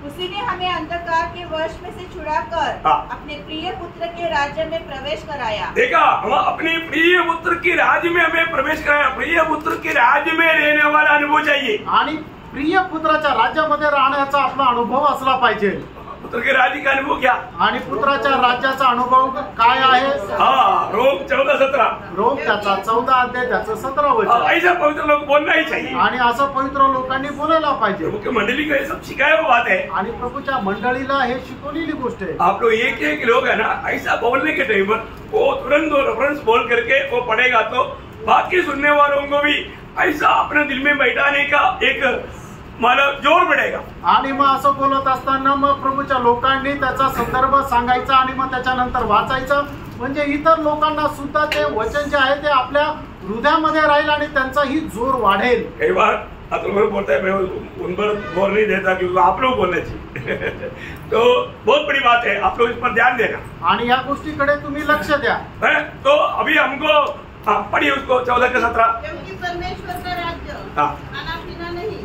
उसी ने हमें अंधकार के वश में से छुड़ाकर अपने प्रिय पुत्र के राज्य में प्रवेश कराया. देखा, हम अपने प्रिय पुत्र के राज्य में हमें प्रवेश कराया. प्रिय पुत्र के राज्य में रहने वाला अनुभव चाहिए. आणि प्रिय पुत्राच्या राज्यामध्ये राहण्याचा आपला अनुभव असला पाहिजे. पुत्र के राज्य का अनुभव क्या? आणि पुत्राच्या राज्याचा अनुभव काय आहे? रोम 14-17. रोम त्याचा 14 अध्याय त्याचं 17 वचन. ऐसा पवित्र लोग बोलना ही चाहिए. आणि असं पवित्र लोकांनी बोलायला पाहिजे. मुख्य मंडली का ये सब शिकाया हुआ बात है. आणि प्रभूच्या मंडळीला हे शिकवलेली गोष्ट आहे. आप लोग एक लोग है ना, ऐसा बोलने के टाइम पर वो तुरंत रेफरेंस बोल करके वो पढ़ेगा तो बाकी सुनने वालों को भी ऐसा अपने दिल में बैठाने का एक मला जोर पडेगा. आणि मग असं बोलत असताना मग प्रभूच्या लोकांनी त्याचा संदर्भ सांगायचा आणि मग त्याच्यानंतर वाचायचं, म्हणजे इतर लोकांना सुद्धा ते वचन जे आहे ते आपल्या हृदयामध्ये राहील आणि त्यांचाही जोर वाढेल. कई बार आप लोग बोलता है, मैं उन पर जोर नहीं देता क्योंकि आप लोग बोलने चाहिए. तो बहुत बड़ी बात है, आप लोग इस पर ध्यान देना. आणि या गोष्टीकडे तुम्ही लक्ष द्या. तो अभी हमको पढ़िए उसको 14-17. क्योंकि परमेश्वर का राज्य खाना पीना नहीं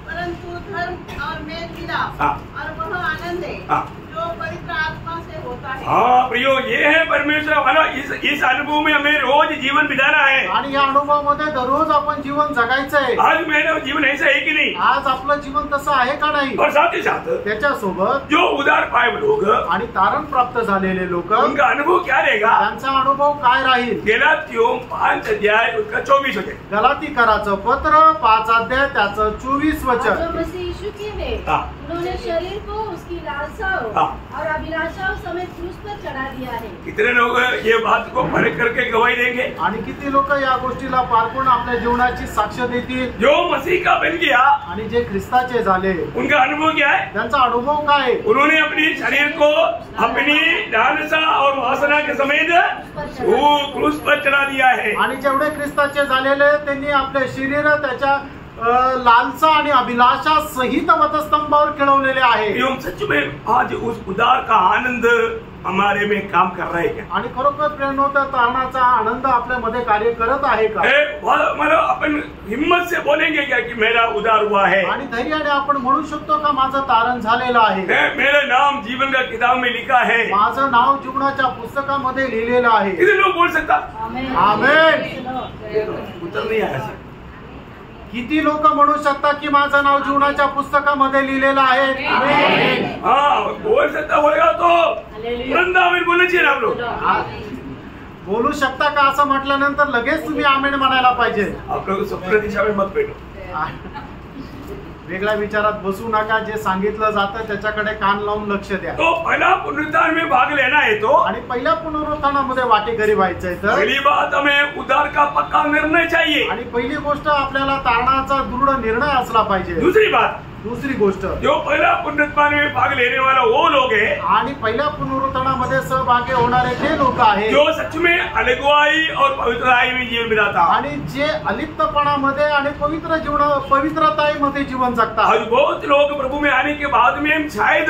परंतु धर्म और मेल मिलाप और वह आनंद है जो पवित्र आत्मा से होता है. प्रियो, ये है परमेश्वर वाला. इस अनुभव में हमें रोज जीवन बिताना है. आणि या अनुभवामध्ये दररोज आपण जीवन जगायचंय. आज मेरा जीवन ऐसा है कि नहीं? आज आपलं जीवन तसं आहे का नाही? और साथ ही साथ त्याच्यासोबत जो उदार पाए लोग आणि तारण प्राप्त झालेले लोक, उनका अनुभव क्या रहेगा? त्यांचा अनुभव काय राहील? गलातियों 5 अध्याय उसका 24 वचन. गलातीकराचं पत्र 5 अध्याय त्याचं 24 वचन. जो मसीह यीशु के हैं, उन्होंने शरीर को उसकी लालसाओं और अभिलाषाओं समेत क्रूस पर चढ़ा दिया है. कितने लोग ये बात को परख करके गवाही देंगे? आणि किती लोक या गोष्टीला पारखून आपल्या जीवनाची साक्ष देतील? जो मसीह का बन गया आणि जे ख्रिस्ताचे झाले उनका अनुभव क्या है? त्यांचा अनुभव काय? उन्होंने अपनी शरीर को अपनी लालसा और वासना के समेत वो क्रूस पर चढ़ा दिया है. आणि जेवढे ख्रिस्ताचे झालेले त्यांनी आपले शरीर त्याच्या लालसा आणि अभिलाषा सहित वधस्तंभावर खेळवलेले आहे. सच में आज उस उदार का आनंद हमारे में काम कर रहा है क्या? आणि खरोखर प्रेरणोत्तर तारणाचा आनंद आपल्या मध्ये कार्य करत आहे का? मतलब अपन हिम्मत से बोलेंगे क्या कि मेरा उदार हुआ है? आणि धैर्याने आपण म्हणू शकतो का माझं तारण झालेलं आहे? मेरा नाम जीवन का किताब में लिखा है. माझं नाव जीवनाच्या पुस्तकामध्ये लिहिलेलं आहे. कितने लोग बोल सकता? आमेन. उत्तर नहीं आया. किती लोक म्हणू शकतात की माझं नाव जीवनाच्या पुस्तकामध्ये लिहिलेलं आहे? बोल सकता बोलेगा तो तुरंत आमीन बोलना चाहिए. आप लोग बोलू शकता का? असं म्हटल्यानंतर लगेच तुम्ही आमेन म्हणायला पाहिजे. आप लोग स्वप्न दिशा में मत बैठो. वेगळ्या विचारात बसू नका. जे सांगितलं जातं त्याच्याकडे कान लावून लक्ष द्या. तो पहिला पुनरुत्थान में भाग लेना है तो, आणि पहिल्या पुनरुत्थानामध्ये वाटेकरी व्हायचंय तर पहली बात हमें उद्धार का पक्का निर्णय चाहिए. आणि पहिली गोष्ट आपल्याला तारणाचा दृढ निर्णय असला पाहिजे. दूसरी बात दूसरी गोष्ट, जो पहला पुनरुत्थान में भाग लेने वाला वो लोग है, आणि पहिल्या पुनरुत्थानामध्ये सहभागी होणारे ते लोक आहेत जो सच में अलगुवाई और पवित्रताई में जीवन बिताता। आणि जे अलिप्तपणामध्ये आणि पवित्रताईमध्ये जीवन जगतात। आज बहुत लोग प्रभु में आने के बाद में शायद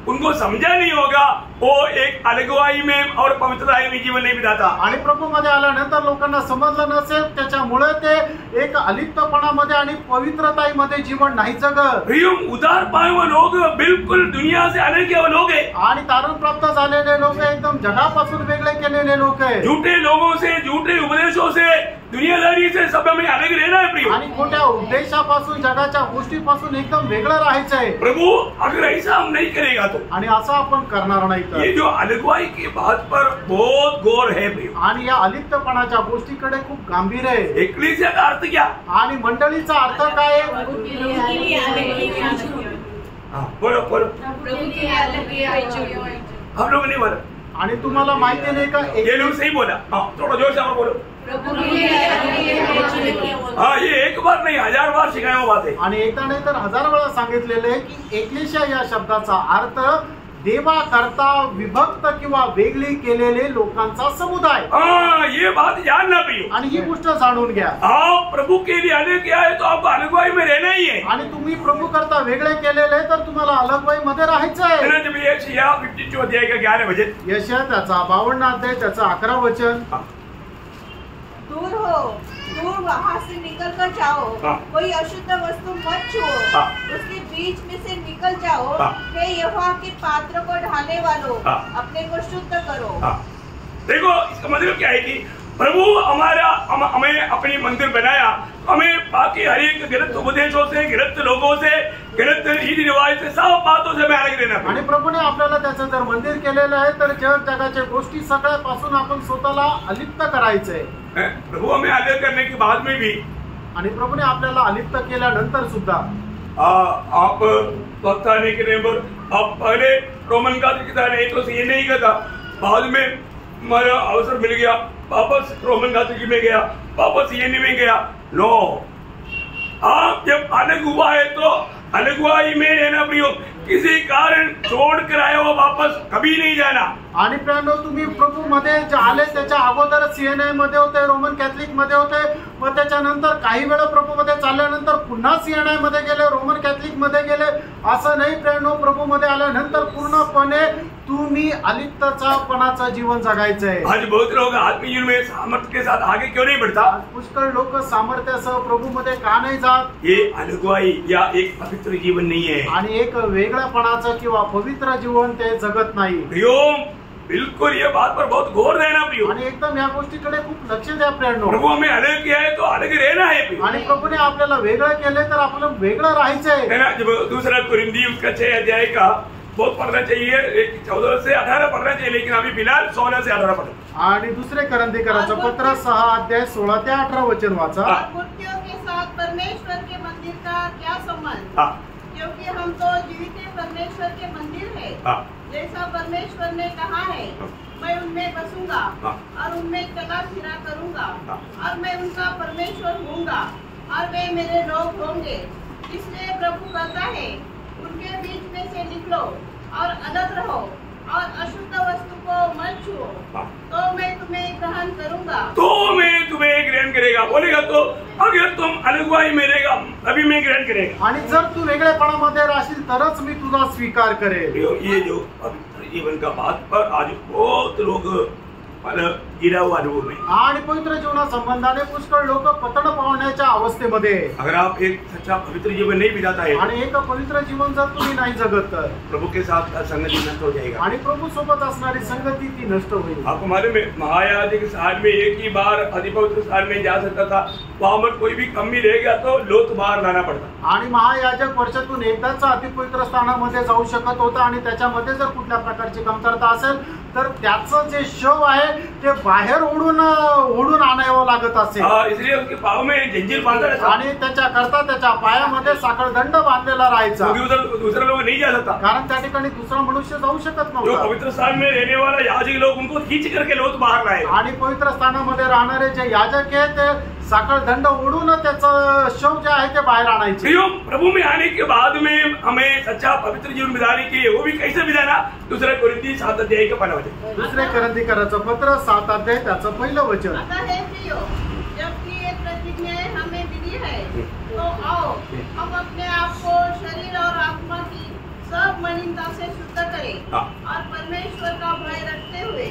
उनको समझा नहीं होगा वो एक अलगुवाई में और पवित्रताई में जीवन नहीं बिताता। आणि प्रभूमध्ये आल्यानंतर लोकांना समजलं नसेल, त्याच्यामुळे ते एक अलिप्तपणामध्ये आणि पवित्रताईमध्ये जीवन नाही जगत। उदार पाए हुए लोग बिल्कुल दुनिया से अलग के लोग है, आणि तारण प्राप्त झालेले लोक एकदम जगापासून वेगळे केलेले लोक आहे। झूठे लोगों से, झूठे उपदेशों से, दुनियादारी से सब हमें अलग रहना है प्रिय। आणि खोट्या उपदेशापासून, जगाच्या गोष्टीपासून एकदम वेगळं राहायचं आहे। प्रभु अगर ऐसा हम नहीं करेगा तो, आणि असं आपण करणार नाही तर ये जो अलगुवाई की बात पर बहुत गौर है प्रिय। आणि या अलिप्तपणाच्या गोष्टीकडे खूप गांभीर्य आहे। एक्लेसिया का अर्थ क्या? आणि मंडळीचा अर्थ काय आहे? बोलो बोलो, हम लोग नहीं बोला। आणि तुम्हाला माहिती नाही का, ये लोग सही बोला, थोड़ा जोर से बोलो। हाँ, ये एक बार नहीं 1000 बार सिखाया हुआ बात है। आणि एकदा नाही तर 1000 वेळा सांगितलेले आहे की एक्लेशिया या शब्दाचा अर्थ देवा करता विभक्त किंवा वेगळी केलेले लोकांचा समुदाय। हाँ, ये बात जानना प्रिय। आणि ही गोष्ट जाणून घ्या, आप प्रभु के लिए अलग किया है तो आपको अलगुवाई में रहना ही है। आणि तुम्ही प्रभु करता वेगळे केलेले तर तुम्हाला अलगवाई मध्ये राहायचं आहे। जब यशायाह 52 अध्याय का 11 वचन, यशायाह त्याचा 52 अध्याय त्याचा 11 वचन, दूर हो, दूर वहाँ से निकल कर जाओ, कोई अशुद्ध वस्तु मत छुओ, उसके बीच में से निकल जाओ, हे यहोवा के पात्र को ढाने वालों, अपने को शुद्ध करो। देखो इसका मतलब क्या है कि प्रभु हमें अपनी मंदिर बनाया, हमें बाकी हर एक गलत उपदेशों से, गलत लोगों से, गलत रीति रिवाज से, सब बातों से हमें अलग रहना। आणि प्रभूने आपल्याला त्याचं जर मंदिर केलेलं आहे तर जगाच्या गोष्टी सगळ्यापासून आपण स्वतःला अलिप्त करायचंय। प्रभु हमें अलग करने के बाद में भी, आणि प्रभूने आपल्याला अलिप्त केल्यानंतर सुद्धा आप वक्त आने के टाइम पर आप पहले रोमन कैथोलिक था, नहीं तो ये नहीं करता, बाद में मेरा अवसर मिल गया, वापस रोमन कैथोलिक में गया, वापस सीएनई में गया। लो, आप जब अलग हुआ है तो अलगुवाई में रहना प्रिय, किसी कारण छोड़ कर आए हो वापस कभी नहीं जाना। आणि प्रियांनो, तुम्ही प्रभू मध्ये जे आले त्याच्या अगोदर सीएनआय मध्ये होते, रोमन कॅथलिक मध्ये होते, मग त्याच्यानंतर काही वेळा प्रभू मध्ये चालल्यानंतर पुन्हा सीएनआय मध्ये गेले, रोमन कॅथलिक मध्ये गेले, असं नाही प्रियांनो। प्रभू मध्ये आल्यानंतर पूर्णपणे तुम्ही अलिप्तपणाचं जीवन जगायचं आहे। आज बहुत लोग आत्मिक जीवन में सामर्थ्य के साथ आगे क्यों नहीं बढ़ता? पुष्कळ लोक सामर्थ्यासह प्रभू मध्ये का नाही जात? ये अलगुवाई या एक पवित्र जीवन नहीं है, आणि एक वेगळेपणाचं किंवा पवित्र जीवन ते जगत नाही। बिल्कुल ये बात पर बहुत गौर रहना प्रियो, आणि एकदम या गोष्टीकडे खूप लक्ष द्या प्रियांनो। प्रभु हमें अलग किया है तो अलग रहना है प्रियो, आणि प्रभूने आपल्याला वेगळं केले तर आपल्याला वेगळं राहायचंय है ना। जब दूसरा कुरिन्थियों उसका 6 अध्याय का बहुत पढ़ना चाहिए, 14 से 18 पढ़ना चाहिए, लेकिन अभी फिलहाल 16 से 18 पढ़ो। आणि दुसरे करंथीकरांचं पत्र 6 अध्याय 16 ते 18 वचन वाचा। मूर्तियों के साथ परमेश्वर के मंदिर का क्या संबंध? क्योंकि हम तो जीवित परमेश्वर के मंदिर है। जैसा परमेश्वर ने कहा है, मैं उनमें बसूंगा और उनमें चला फिरा करूंगा, और मैं उनका परमेश्वर होऊंगा और वे मेरे लोग होंगे। इसलिए प्रभु कहता है, उनके बीच में से निकलो और अलग रहो और अशुद्ध वस्तु को मत छुओ, तो मैं तुम्हें ग्रहण करूंगा। तो मैं तुम्हें ग्रहण करेगा, बोलेगा तो अगर तुम अलगुवाई में रहेगा तभी मैं ग्रहण करेगा। आणि जर तू वेगळेपणामध्ये राहशील तरच मी तुझा स्वीकार करेल। ये जो पवित्र जीवन का बात पर आज बहुत लोग गिरा हुआ अनुभव में, आणि पवित्र जीवना संबंधाने पुष्कळ लोक पतन पावण्याच्या अवस्थेमध्ये। अगर आप एक सच्चा पवित्र जीवन नहीं बिताता है, आणि एक पवित्र जीवन जर तुम्ही नाही जगत तर प्रभु के साथ संगति नष्ट हो जाएगा, आणि प्रभु सोबत असणारी संगती ती नष्ट होईल। आपको मालूम है महायाजक साल में एक ही बार अधिपवित्र स्थान में जा सकता था, वहां पर कोई भी कमी रह गया तो लोथ बाहर लाना पड़ता। आणि महायाजक वर्षातून एकदाच अतिपवित्र स्थानामध्ये जाऊ शकत होता, आणि त्याच्यामध्ये जर कुठल्या प्रकारची कमतरता असेल तर त्याचं जे शव आहे ते बाहेर ओढून आणावं लागत असेल। इसलिए उसके पाव में जंजीर बांधा रहता, आणि त्याच्या करता त्याच्या पायामध्ये साखळदंड बांधलेला राहायचा, दूसरा लोग नहीं जा सकता, कारण त्या ठिकाणी दुसरा मनुष्य जाऊ शकत जो नव्हता। पवित्र स्थान में रहने वाला याजक लोग उनको खींच करके लोथ बाहर लाए, आणि पवित्र स्थानामध्ये राहणारे जे याजक आहेत ते साखळदंड ओढून त्याचं शव जे आहे ते बाहेर आणायचे। प्रभु में आने के बाद में हमें सच्चा पवित्र जीवन बिताने के लिए वो भी कैसे बिताना, दूसरा कोरिन्थी 7 अध्याय का 15 वचन। दुसरे कोरिन्थीकराचं पत्र 7 अध्याय त्याचं पहिलं वचन। अतः हे प्रियो, जबकि ये प्रतिज्ञा हमें मिली है, तो आओ हम अपने आप को शरीर और आत्मा की सब मलिनता से शुद्ध करें और परमेश्वर का भय रखते हुए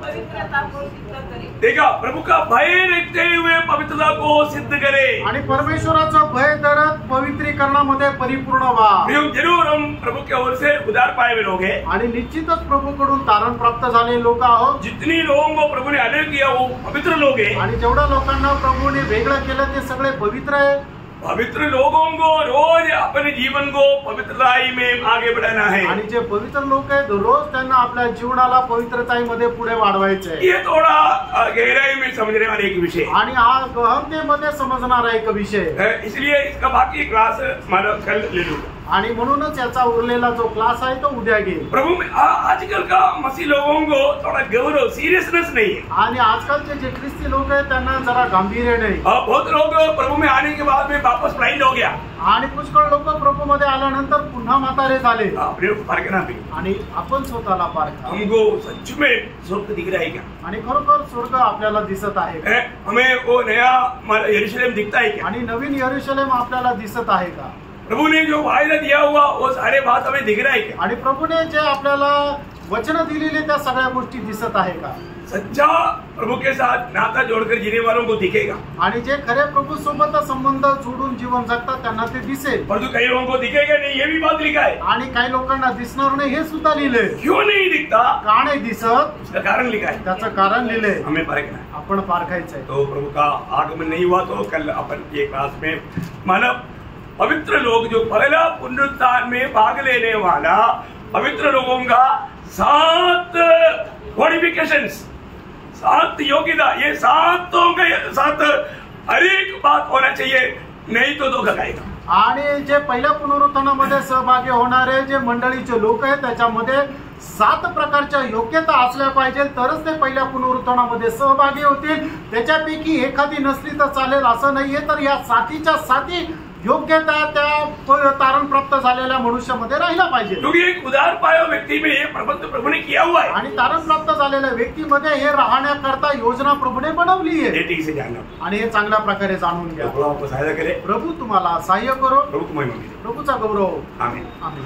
पवित्रता को सिद्ध करें। देखा, प्रभु का भय रखते हुए पवित्रता को सिद्ध करें आणि परमेश्वराचं भय धरत पवित्रीकरणामध्ये परिपूर्ण व्हा। जरूर हम प्रभु की ओर से उद्धार पाए हुए लोग हैं आणि निश्चितच प्रभूकडून तारण प्राप्त झालेले लोक आहोत। जितनी लोगों को प्रभु ने अलग किया वो पवित्र लोग हैं आणि जेवढ्या लोकांना प्रभूने वेगळं केलं ते सगळे पवित्र आहे। पवित्र लोगों को रोज अपने जीवन को पवित्रताई में आगे बढ़ाना है आणि जे पवित्र लोक आहेत रोज त्यांना आपल्या जीवनाला पवित्रताईमध्ये पुढे वाढवायचे आहे। ये थोड़ा गहराई में समझने वाला एक विषय है आणि हा गहनतेमध्ये समजणारा एक विषय आहे। इसलिए इसका बाकी क्लास मानो कल ले लूंगा आणि म्हणूनच याचा उरलेला जो क्लास आहे तो उद्या घेईल। प्रभु में आजकल का मसीह लोगों को थोड़ा गौरव सीरियसनेस नहीं है आणि आजकालचे जे ख्रिस्ती लोक आहेत त्यांना जरा गांभीर्य नाही। बहुत लोग प्रभु में आने के बाद में वापस ब्लाइंड हो गया आणि पुष्कळ लोक प्रभू मध्ये आल्यानंतर पुन्हा म्हातारे झाले। पारखना भी आणि आपण स्वतःला पारखा, हमको सच में स्वर्ग दिख रहा है क्या? आणि खरोखर स्वर्ग आपल्याला दिसत आहे? हमें वो नया यरूशलेम दिखता है क्या? आणि नवीन यरूशलेम आपल्याला दिसत आहे का? प्रभु ने जो वायदा दिया हुआ वो सारे बात हमें दिख रहा है क्या? आणि प्रभूने जे आपल्याला वचन दिलेले त्या सगळ्या गोष्टी दिसत आहे का? सच्चा प्रभु के साथ नाता जोड़कर जीने वालों को दिखेगा आणि जे खरे प्रभू सोबत संबंध जोडून जीवन जगतात त्यांना ते दिसेल। परंतु कई लोगों को दिखेगा नहीं, ये भी बात लिखा है। आणि काही लोकांना दिसणार नाही हे सुद्धा लिहिलंय। क्यों नहीं दिखता? का नाही दिसत? उसका कारण लिखा है, त्याचं कारण लिहिलंय। हमें परखना है, आपण पारखायचंय। तो प्रभु का आगमन नहीं हुआ तो कल अपन ये क्लास में मानव पवित्र लोग जो पहला पुनरुत्थान में भाग लेने वाला पवित्र लोगों का 7 क्वालिफिकेशंस, 7 योग्यता, ये 7 के साथ हर एक बात होना चाहिए, नहीं तो धोखा खाएगा। आणि जे पहिल्या पुनरुत्थानामध्ये सहभागी होणारे जे मंडळीचे लोक आहेत त्याच्यामध्ये 7 प्रकारच्या योग्यता असल्या पाहिजे, तरच ते पहिल्या पुनरुत्थानामध्ये सहभागी होतील। त्याच्यापैकी एखादी नसली तर चालेल असं नाहीये, तर या 7च्या 7 योग्यता त्या तारण प्राप्त झालेल्या मनुष्यामध्ये राहिला पाहिजे। क्योंकि एक उदार पाया व्यक्ति में ये प्रबंध प्रभु ने किया हुआ है आणि तारण प्राप्त झालेल्या व्यक्तीमध्ये हे राहण्याकरता योजना प्रभूने बनवली आहे। ये ठीक से जानना, आणि हे चांगल्या प्रकारे जाणून घ्या। प्रभु आपको सहायता करे, प्रभू तुम्हाला सहाय्य करो, प्रभु तुम्हें मिले, प्रभूचा गौरव। आमीन। आमीन।